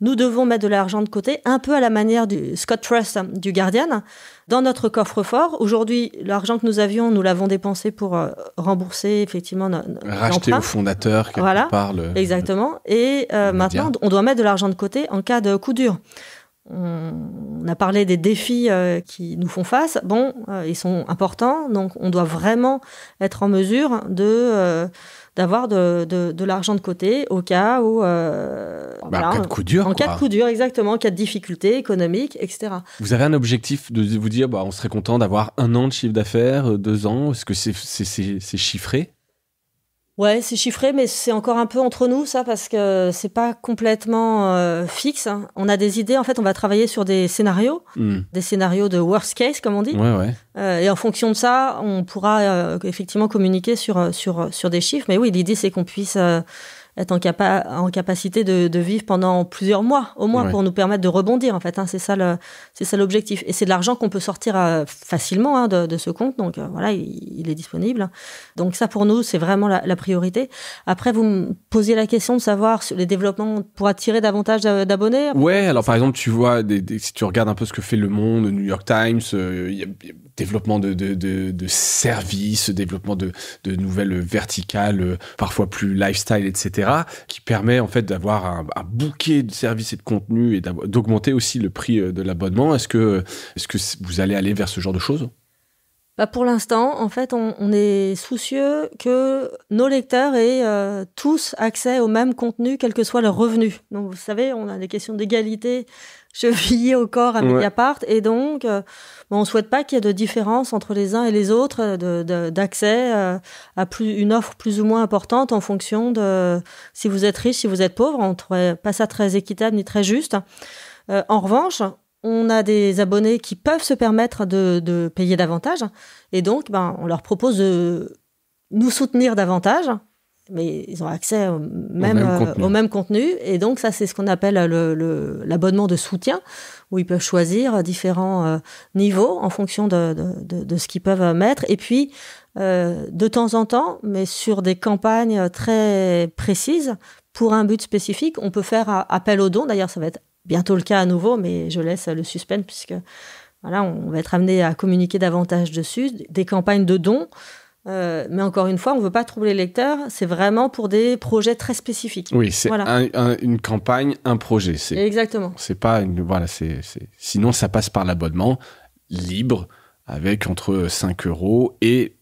[SPEAKER 1] nous devons mettre de l'argent de côté, un peu à la manière du Scott Trust du Guardian, dans notre coffre-fort. Aujourd'hui, l'argent que nous avions, nous l'avons dépensé pour rembourser effectivement
[SPEAKER 2] racheter aux fondateurs quelque part.
[SPEAKER 1] Exactement. Et maintenant, on doit mettre de l'argent de côté en cas de coup dur. On a parlé des défis qui nous font face. Ils sont importants, donc on doit vraiment être en mesure d'avoir de l'argent de côté au cas où...
[SPEAKER 2] en cas de coup dur.
[SPEAKER 1] Cas de coup dur, exactement. En cas de difficultés économiques, etc.
[SPEAKER 2] Vous avez un objectif de vous dire, on serait content d'avoir 1 an de chiffre d'affaires, 2 ans? Est-ce que c'est chiffré?
[SPEAKER 1] Ouais, c'est chiffré, mais c'est encore un peu entre nous, ça, parce que c'est pas complètement fixe. On a des idées. En fait, on va travailler sur des scénarios de worst case, comme on dit. Et en fonction de ça, on pourra effectivement communiquer sur des chiffres. Mais oui, l'idée, c'est qu'on puisse être en capacité de vivre pendant plusieurs mois, au moins, pour nous permettre de rebondir, en fait. C'est ça l'objectif. Et c'est de l'argent qu'on peut sortir facilement de ce compte. Donc, il est disponible. Donc, ça, pour nous, c'est vraiment la priorité. Après, vous me posiez la question de savoir sur les développements pour attirer davantage d'abonnés.
[SPEAKER 2] Ouais, alors, par exemple, tu vois, si tu regardes un peu ce que fait Le Monde, le New York Times, il y a développement de services, développement de nouvelles verticales, parfois plus lifestyle, etc., qui permet en fait d'avoir un bouquet de services et de contenus et d'augmenter aussi le prix de l'abonnement. Est-ce que vous allez aller vers ce genre de choses?
[SPEAKER 1] Pour l'instant, en fait, on est soucieux que nos lecteurs aient tous accès au même contenu, quel que soit leur revenu. Donc, vous savez, on a des questions d'égalité chevillés au corps à Mediapart. Et donc, on ne souhaite pas qu'il y ait de différence entre les uns et les autres d'accès à une offre plus ou moins importante en fonction de si vous êtes riche, si vous êtes pauvre. On ne trouverait pas ça très équitable ni très juste. En revanche, on a des abonnés qui peuvent se permettre de payer davantage. Et donc, on leur propose de nous soutenir davantage. Mais ils ont accès au même contenu. Et donc, ça, c'est ce qu'on appelle l'abonnement de soutien, où ils peuvent choisir différents niveaux en fonction de ce qu'ils peuvent mettre. Et puis, de temps en temps, mais sur des campagnes très précises, pour un but spécifique, on peut faire appel aux dons. D'ailleurs, ça va être bientôt le cas à nouveau, mais je laisse le suspense, puisque voilà, on va être amené à communiquer davantage dessus. Des campagnes de dons. Mais encore une fois, on ne veut pas troubler les lecteurs, c'est vraiment pour des projets très spécifiques.
[SPEAKER 2] Oui, c'est une campagne, un projet.
[SPEAKER 1] Exactement.
[SPEAKER 2] C'est pas sinon, ça passe par l'abonnement libre, avec entre 5 € et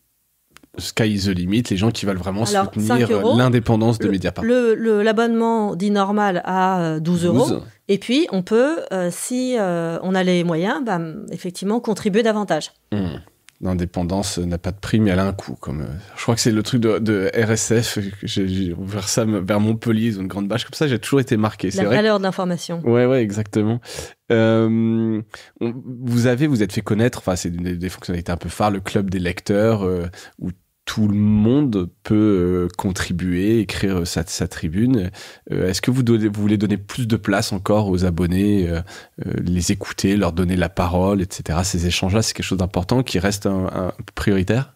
[SPEAKER 2] sky is the limit, les gens qui veulent vraiment soutenir l'indépendance de Mediapart.
[SPEAKER 1] L'abonnement dit normal à 12 €. Et puis, on peut, si on a les moyens, effectivement, contribuer davantage.
[SPEAKER 2] L'indépendance n'a pas de prix, mais elle a un coût. Je crois que c'est le truc de RSF, j'ai ouvert ça vers Montpellier, ils ont une grande bâche comme ça, j'ai toujours été marqué.
[SPEAKER 1] La valeur de l'information.
[SPEAKER 2] Ouais, exactement. Vous êtes fait connaître, c'est des fonctionnalités un peu phares, le club des lecteurs, où tout le monde peut contribuer, écrire sa tribune. Est-ce que vous voulez donner plus de place encore aux abonnés, les écouter, leur donner la parole, etc. Ces échanges-là, c'est quelque chose d'important qui reste un prioritaire ?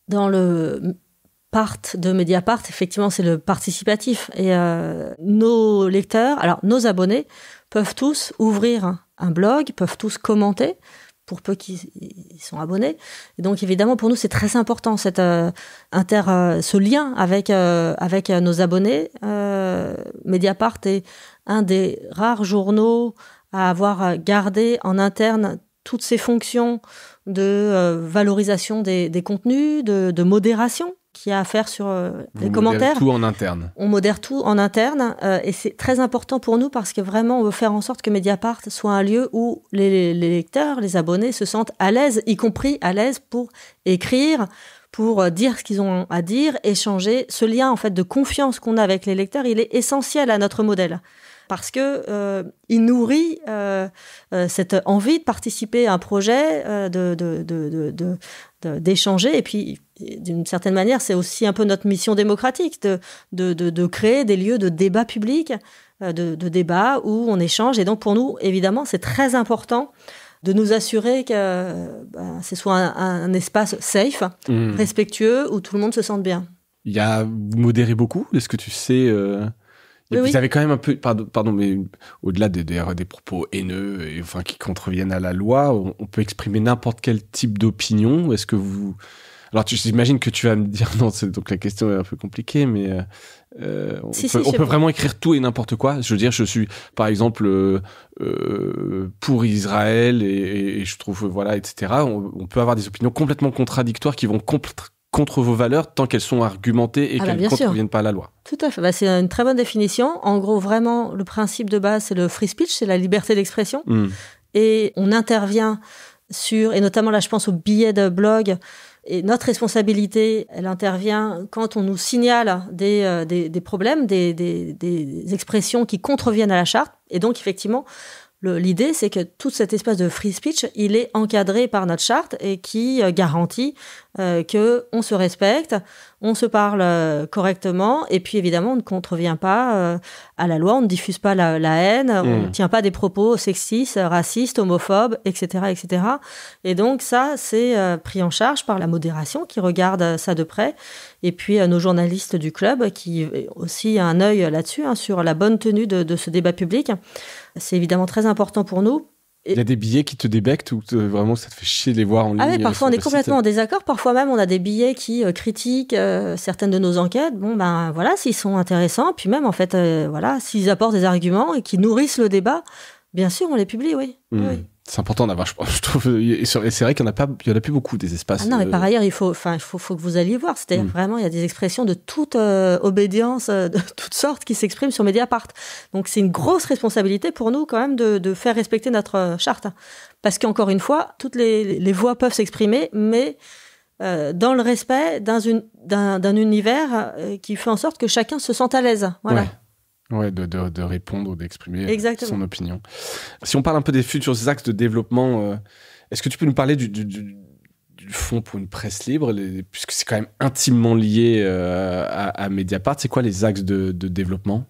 [SPEAKER 1] Dans le part de Mediapart, effectivement, c'est le participatif. Et nos lecteurs, alors nos abonnés, peuvent tous ouvrir un blog, peuvent tous commenter, pour peu qu'ils sont abonnés. Et donc, évidemment, pour nous, c'est très important, ce lien avec nos abonnés. Mediapart est un des rares journaux à avoir gardé en interne toutes ces fonctions de valorisation des contenus, de modération qu'il y a à faire sur les commentaires.
[SPEAKER 2] Tout en interne.
[SPEAKER 1] On modère tout en interne et c'est très important pour nous parce que vraiment on veut faire en sorte que Mediapart soit un lieu où les lecteurs, les abonnés se sentent à l'aise, y compris à l'aise pour écrire, pour dire ce qu'ils ont à dire, échanger. Ce lien en fait de confiance qu'on a avec les lecteurs, il est essentiel à notre modèle. Parce que il nourrit cette envie de participer à un projet, d'échanger. Et puis, d'une certaine manière, c'est aussi un peu notre mission démocratique de créer des lieux de débat public, de débat où on échange. Et donc, pour nous, évidemment, c'est très important de nous assurer que ce soit un espace safe, respectueux, où tout le monde se sente bien.
[SPEAKER 2] Vous modérez beaucoup ? Est-ce que tu sais... Vous avez quand même un peu, pardon, mais au-delà des propos haineux, qui contreviennent à la loi, on peut exprimer n'importe quel type d'opinion. Est-ce que vous... Alors, j'imagine que tu vas me dire non, donc la question est un peu compliquée, mais on peut vraiment écrire tout et n'importe quoi. Je veux dire, je suis, par exemple, pour Israël et je trouve, etc. On peut avoir des opinions complètement contradictoires qui vont contre vos valeurs tant qu'elles sont argumentées et qu'elles ne contreviennent pas à la loi.
[SPEAKER 1] Tout à fait. C'est une très bonne définition. En gros, vraiment, le principe de base, c'est le free speech, c'est la liberté d'expression. Et on intervient et notamment là, je pense aux billets de blog, et notre responsabilité, elle intervient quand on nous signale des problèmes, des expressions qui contreviennent à la charte. Et donc, effectivement, l'idée, c'est que tout cet espace de free speech, il est encadré par notre charte et qui garantit qu'on se respecte, on se parle correctement et puis évidemment, on ne contrevient pas à la loi, on ne diffuse pas la haine, on ne tient pas des propos sexistes, racistes, homophobes, etc., etc. Et donc ça, c'est pris en charge par la modération qui regarde ça de près et puis nos journalistes du club qui aussi a un œil là-dessus, sur la bonne tenue de ce débat public. C'est évidemment très important pour nous.
[SPEAKER 2] Il y a des billets qui te débectent ou vraiment ça te fait chier de les voir en ligne?
[SPEAKER 1] Ah oui, parfois on est complètement en désaccord. Parfois même on a des billets qui critiquent certaines de nos enquêtes. S'ils sont intéressants, puis même en fait, s'ils apportent des arguments et qui nourrissent le débat, bien sûr on les publie, oui.
[SPEAKER 2] Oui. C'est important d'avoir, je trouve, et c'est vrai qu'il n'y en a plus beaucoup des espaces.
[SPEAKER 1] Ah non, mais par ailleurs, il faut que vous alliez voir. C'est-à-dire vraiment, il y a des expressions de toute obédience, de toutes sortes qui s'expriment sur Mediapart. Donc, c'est une grosse responsabilité pour nous, quand même, de faire respecter notre charte. Parce qu'encore une fois, toutes les voix peuvent s'exprimer, mais dans le respect d'un univers qui fait en sorte que chacun se sente à l'aise. Voilà.
[SPEAKER 2] Ouais. Ouais, de répondre ou d'exprimer
[SPEAKER 1] Exactement.
[SPEAKER 2] son opinion. Si on parle un peu des futurs axes de développement, est-ce que tu peux nous parler du fonds pour une presse libre, puisque c'est quand même intimement lié à Mediapart. C'est quoi les axes de développement ?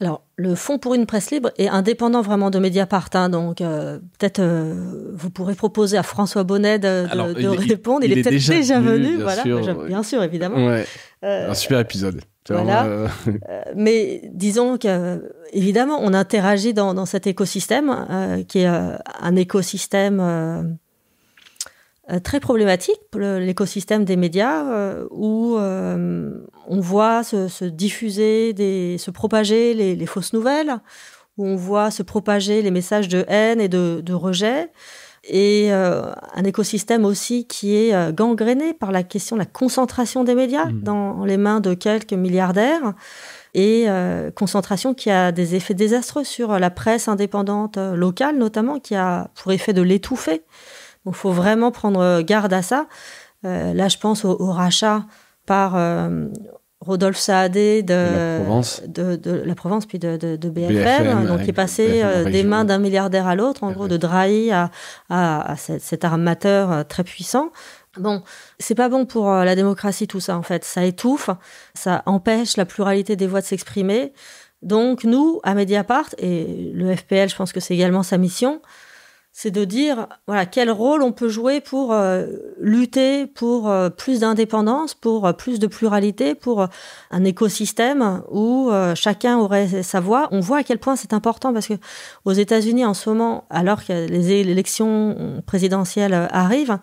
[SPEAKER 1] Alors, le fonds pour une presse libre est indépendant vraiment de Mediapart. Donc, peut-être vous pourrez proposer à François Bonnet de répondre. Il est peut-être déjà venu. Voilà, bien sûr, évidemment.
[SPEAKER 2] Ouais. Un super épisode.
[SPEAKER 1] Voilà. Mais disons qu'évidemment, on interagit dans cet écosystème qui est un écosystème très problématique, l'écosystème des médias, où on voit se diffuser, se propager les fausses nouvelles, où on voit se propager les messages de haine et de rejet, et un écosystème aussi qui est gangréné par la question de la concentration des médias dans les mains de quelques milliardaires, et concentration qui a des effets désastreux sur la presse indépendante locale, notamment, qui a pour effet de l'étouffer. Donc, il faut vraiment prendre garde à ça. Là, je pense au rachat par Rodolphe Saadé de la Provence, puis de BFM, donc qui est passé des mains d'un milliardaire à l'autre, en gros, de Drahi à cet armateur très puissant. Bon, c'est pas bon pour la démocratie, tout ça, en fait. Ça étouffe, ça empêche la pluralité des voix de s'exprimer. Donc, nous, à Mediapart, et le FPL, je pense que c'est également sa mission, c'est de dire voilà, quel rôle on peut jouer pour lutter pour plus d'indépendance, pour plus de pluralité, pour un écosystème où chacun aurait sa voix. On voit à quel point c'est important parce que aux États-Unis en ce moment, alors que les élections présidentielles arrivent,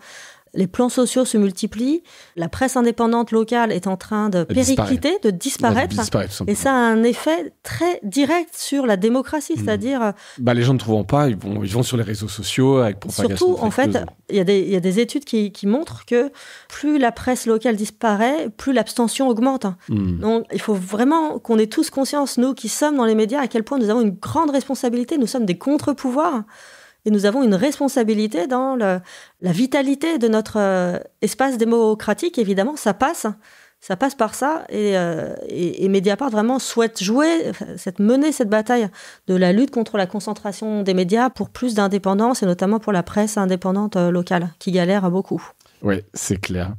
[SPEAKER 1] les plans sociaux se multiplient, la presse indépendante locale est en train de péricliter, de disparaître, et ça a un effet très direct sur la démocratie, c'est-à-dire...
[SPEAKER 2] les gens ne trouvant pas, ils vont sur les réseaux sociaux avec propagation.
[SPEAKER 1] Surtout, en fait, il y a des études qui montrent que plus la presse locale disparaît, plus l'abstention augmente. Donc, il faut vraiment qu'on ait tous conscience, nous qui sommes dans les médias, à quel point nous avons une grande responsabilité, nous sommes des contre-pouvoirs. Et nous avons une responsabilité dans la vitalité de notre espace démocratique. Évidemment, ça passe par ça. Et Mediapart vraiment souhaite mener cette bataille de la lutte contre la concentration des médias pour plus d'indépendance, et notamment pour la presse indépendante locale, qui galère beaucoup.
[SPEAKER 2] Oui, c'est clair.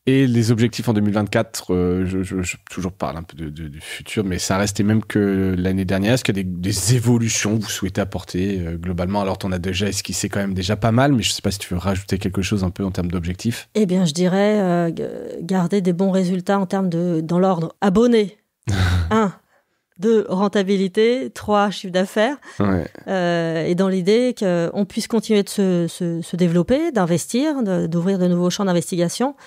[SPEAKER 2] Et les objectifs en 2024, je toujours parle un peu du futur, mais ça reste les mêmes que l'année dernière. Est-ce qu'il y a des évolutions que vous souhaitez apporter globalement ? Alors, tu en as déjà esquissé quand même déjà pas mal, mais je ne sais pas si tu veux rajouter quelque chose un peu en termes d'objectifs.
[SPEAKER 1] Eh bien, je dirais garder des bons résultats en termes dans l'ordre abonnés. 1. 2, rentabilité. 3, chiffre d'affaires. Ouais. Et dans l'idée qu'on puisse continuer de se développer, d'investir, d'ouvrir de nouveaux champs d'investigation.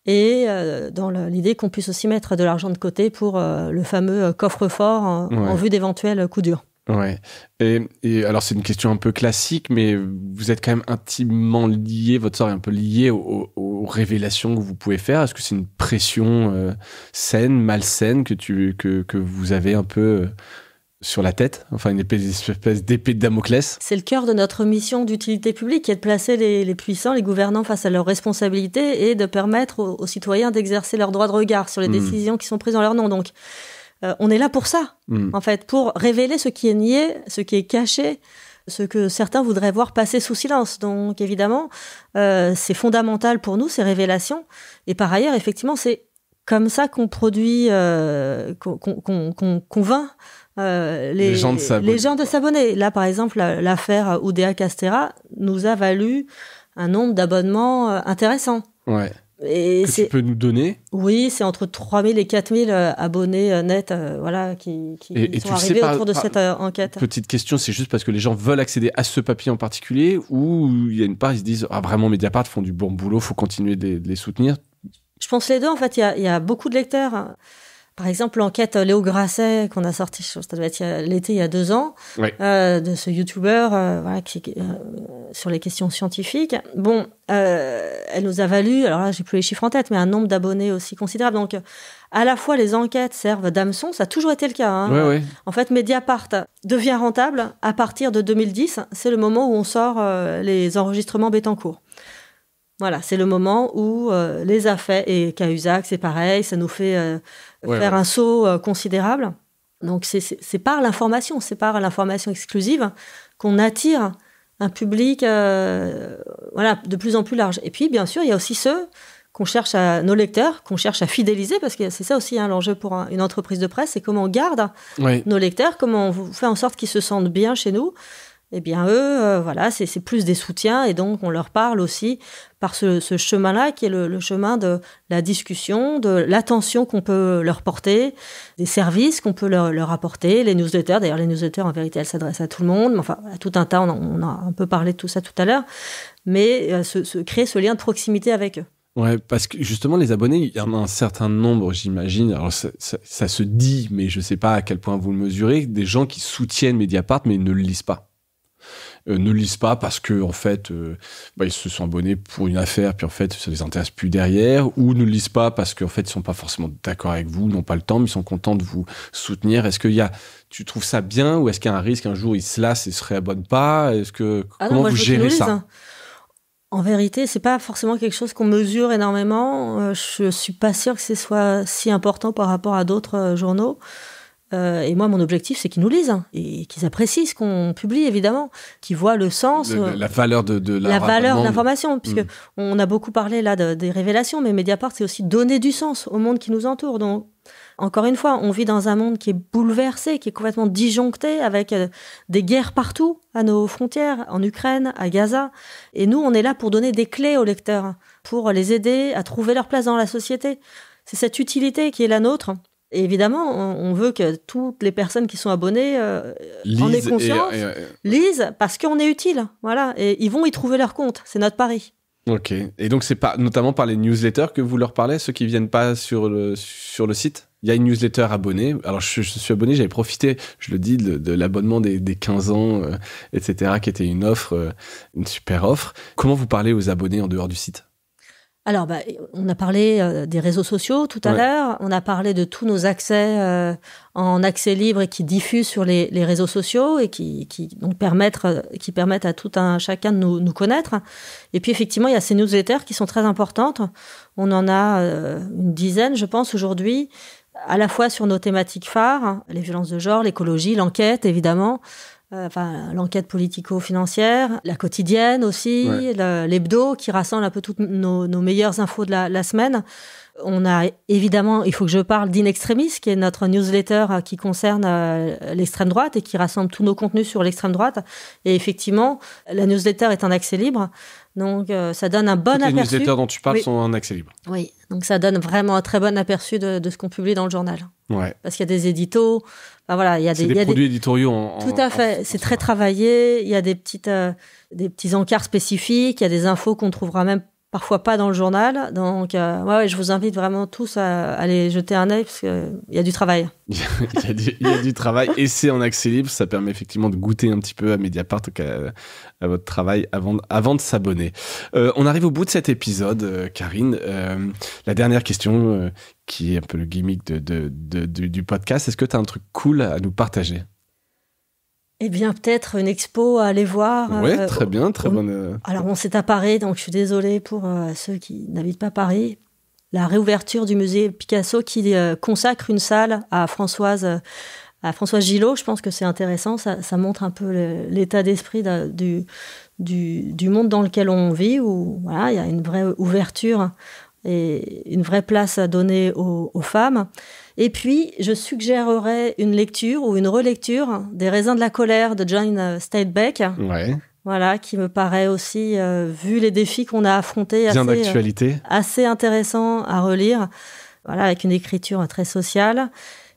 [SPEAKER 1] Et dans l'idée qu'on puisse aussi mettre de l'argent de côté pour le fameux coffre-fort en vue d'éventuels coups durs.
[SPEAKER 2] Ouais. Et alors, c'est une question un peu classique, mais vous êtes quand même intimement lié, votre sort est un peu lié aux révélations que vous pouvez faire. Est-ce que c'est une pression saine, malsaine que vous avez un peu sur la tête, enfin une espèce d'épée de Damoclès?
[SPEAKER 1] C'est le cœur de notre mission d'utilité publique, qui est de placer les puissants, les gouvernants face à leurs responsabilités et de permettre aux citoyens d'exercer leur droit de regard sur les décisions qui sont prises en leur nom. Donc, on est là pour ça, en fait, pour révéler ce qui est nié, ce qui est caché, ce que certains voudraient voir passer sous silence. Donc, évidemment, c'est fondamental pour nous, ces révélations. Et par ailleurs, effectivement, c'est comme ça qu'on produit, qu'on convainc les gens de s'abonner. Là, par exemple, l'affaire Oudéa Castéra nous a valu un nombre d'abonnements intéressants.
[SPEAKER 2] Ouais. Et tu peux nous donner?
[SPEAKER 1] Oui, c'est entre 3000 et 4000 abonnés nets qui sont arrivés autour de cette enquête.
[SPEAKER 2] Petite question, c'est juste parce que les gens veulent accéder à ce papier en particulier, ou il y a une part, ils se disent vraiment Mediapart font du bon boulot, il faut continuer de les soutenir?
[SPEAKER 1] Je pense les deux. En fait, il y a beaucoup de lecteurs Par exemple, l'enquête Léo Grasset qu'on a sortie, ça devait être l'été il y a 2 ans, de ce YouTuber sur les questions scientifiques. Bon, elle nous a valu, alors là, j'ai plus les chiffres en tête, mais un nombre d'abonnés aussi considérable. Donc, à la fois, les enquêtes servent d'hameçon, ça a toujours été le cas. En fait, Mediapart devient rentable à partir de 2010. C'est le moment où on sort les enregistrements Bettencourt. Voilà, c'est le moment où les affaires, et Cahuzac, c'est pareil, ça nous fait faire un saut considérable. Donc, c'est par l'information exclusive qu'on attire un public de plus en plus large. Et puis, bien sûr, il y a aussi ceux nos lecteurs, qu'on cherche à fidéliser, parce que c'est ça aussi l'enjeu pour une entreprise de presse, c'est comment on garde nos lecteurs, comment on fait en sorte qu'ils se sentent bien chez nous. Eh bien, eux, c'est plus des soutiens, et donc on leur parle aussi par ce chemin-là, qui est le chemin de la discussion, de l'attention qu'on peut leur porter, des services qu'on peut leur apporter, les newsletters. D'ailleurs, les newsletters, en vérité, elles s'adressent à tout le monde, mais enfin, à tout un tas, on a un peu parlé de tout ça tout à l'heure, mais créer ce lien de proximité avec eux.
[SPEAKER 2] Ouais, parce que justement, les abonnés, il y en a un certain nombre, j'imagine. Alors, ça se dit, mais je ne sais pas à quel point vous le mesurez, des gens qui soutiennent Mediapart, mais ne le lisent pas. Ne lisent pas parce que en fait ils se sont abonnés pour une affaire, puis en fait ça les intéresse plus derrière, ou ne lisent pas parce qu'en fait ils sont pas forcément d'accord avec vous, n'ont pas le temps, mais ils sont contents de vous soutenir. Tu trouves ça bien, ou est-ce qu'il y a un risque un jour ils se lassent et se réabonnent pas? Comment vous gérez ça?
[SPEAKER 1] En vérité, c'est pas forcément quelque chose qu'on mesure énormément. Je suis pas sûre que ce soit si important par rapport à d'autres journaux. Et moi, mon objectif, c'est qu'ils nous lisent et qu'ils apprécient ce qu'on publie, évidemment, qu'ils voient le sens,
[SPEAKER 2] la valeur de
[SPEAKER 1] la valeur de l'information, puisque on a beaucoup parlé là des révélations, mais Mediapart, c'est aussi donner du sens au monde qui nous entoure. Donc, encore une fois, on vit dans un monde qui est bouleversé, qui est complètement disjoncté, avec des guerres partout à nos frontières, en Ukraine, à Gaza. Et nous, on est là pour donner des clés aux lecteurs, pour les aider à trouver leur place dans la société. C'est cette utilité qui est la nôtre. Et évidemment, on veut que toutes les personnes qui sont abonnées en aient conscience, lisent parce qu'on est utile. Voilà. Et ils vont y trouver leur compte. C'est notre pari.
[SPEAKER 2] Ok. Et donc, c'est notamment par les newsletters que vous leur parlez, ceux qui ne viennent pas sur le site? Il y a une newsletter abonnée. Alors, je suis abonné, j'avais profité, je le dis, de l'abonnement des 15 ans, etc., qui était une offre, une super offre. Comment vous parlez aux abonnés en dehors du site?
[SPEAKER 1] Alors, on a parlé des réseaux sociaux tout à l'heure. On a parlé de tous nos accès en accès libre et qui diffusent sur les réseaux sociaux et qui permettent à tout un chacun de nous connaître. Et puis, effectivement, il y a ces newsletters qui sont très importantes. On en a une dizaine, je pense, aujourd'hui, à la fois sur nos thématiques phares, les violences de genre, l'écologie, l'enquête, évidemment. L'enquête politico-financière, la quotidienne aussi, l'hebdo qui rassemble un peu toutes nos meilleures infos de la semaine. On a évidemment, il faut que je parle d'In Extremis, qui est notre newsletter qui concerne l'extrême droite et qui rassemble tous nos contenus sur l'extrême droite. Et effectivement, la newsletter est en accès libre. Donc, ça donne un bon aperçu.
[SPEAKER 2] Les newsletters dont tu parles sont en accès libre.
[SPEAKER 1] Oui, donc ça donne vraiment un très bon aperçu de ce qu'on publie dans le journal.
[SPEAKER 2] Ouais.
[SPEAKER 1] Parce qu'il y a des éditos. Enfin, voilà, il y a
[SPEAKER 2] des produits éditoriaux
[SPEAKER 1] Tout à fait. C'est très travaillé. Il y a des petits encarts spécifiques. Il y a des infos qu'on ne trouvera même parfois pas dans le journal. Donc, je vous invite vraiment tous à aller jeter un œil parce qu'il y a du travail.
[SPEAKER 2] Il y a du travail et c'est en accès libre. Ça permet effectivement de goûter un petit peu à Mediapart, à votre travail avant de s'abonner. On arrive au bout de cet épisode, Karine. La dernière question, qui est un peu le gimmick du podcast. Est-ce que tu as un truc cool à nous partager ?
[SPEAKER 1] Eh bien, peut-être une expo à aller voir.
[SPEAKER 2] Oui, très bien, très bonne.
[SPEAKER 1] Alors, c'est à Paris, donc je suis désolée pour ceux qui n'habitent pas Paris. La réouverture du musée Picasso qui consacre une salle à Françoise Gillot. Je pense que c'est intéressant. Ça montre un peu l'état d'esprit du monde dans lequel on vit, où voilà, il y a une vraie ouverture et une vraie place à donner aux femmes. Et puis, je suggérerais une lecture ou une relecture des Raisins de la colère de John Steinbeck.
[SPEAKER 2] Ouais.
[SPEAKER 1] Voilà, qui me paraît aussi, vu les défis qu'on a affrontés, assez intéressant à relire. Voilà, avec une écriture très sociale.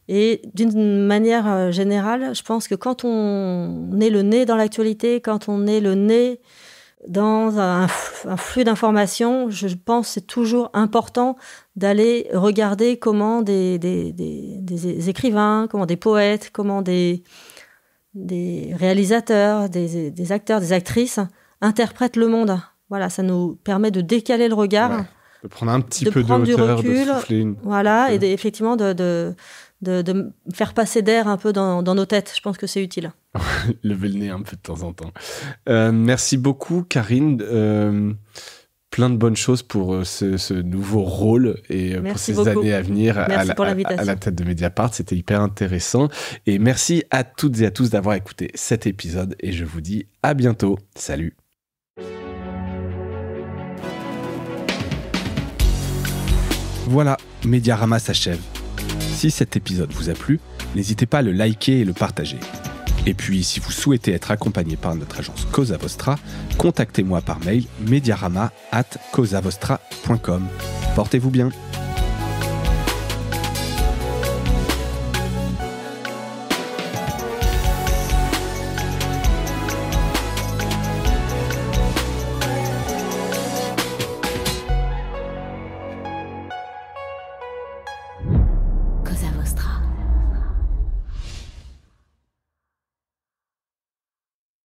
[SPEAKER 1] Et d'une manière générale, je pense que quand on est le nez dans l'actualité, quand on est le nez dans un flux d'informations, je pense que c'est toujours important d'aller regarder comment des écrivains, comment des poètes, comment des réalisateurs, des acteurs, des actrices interprètent le monde. Voilà, ça nous permet de décaler le regard,
[SPEAKER 2] de prendre un petit peu de hauteur, de souffler
[SPEAKER 1] et effectivement de faire passer d'air un peu dans nos têtes. Je pense que c'est utile.
[SPEAKER 2] Lever le nez un peu de temps en temps. Merci beaucoup, Karine. Plein de bonnes choses pour ce nouveau rôle et pour ces années à venir à la tête de Mediapart. C'était hyper intéressant. Et merci à toutes et à tous d'avoir écouté cet épisode. Et je vous dis à bientôt. Salut. Voilà, Mediarama s'achève. Si cet épisode vous a plu, n'hésitez pas à le liker et le partager. Et puis, si vous souhaitez être accompagné par notre agence Cosa Vostra, contactez-moi par mail mediarama@cosavostra.com. Portez-vous bien.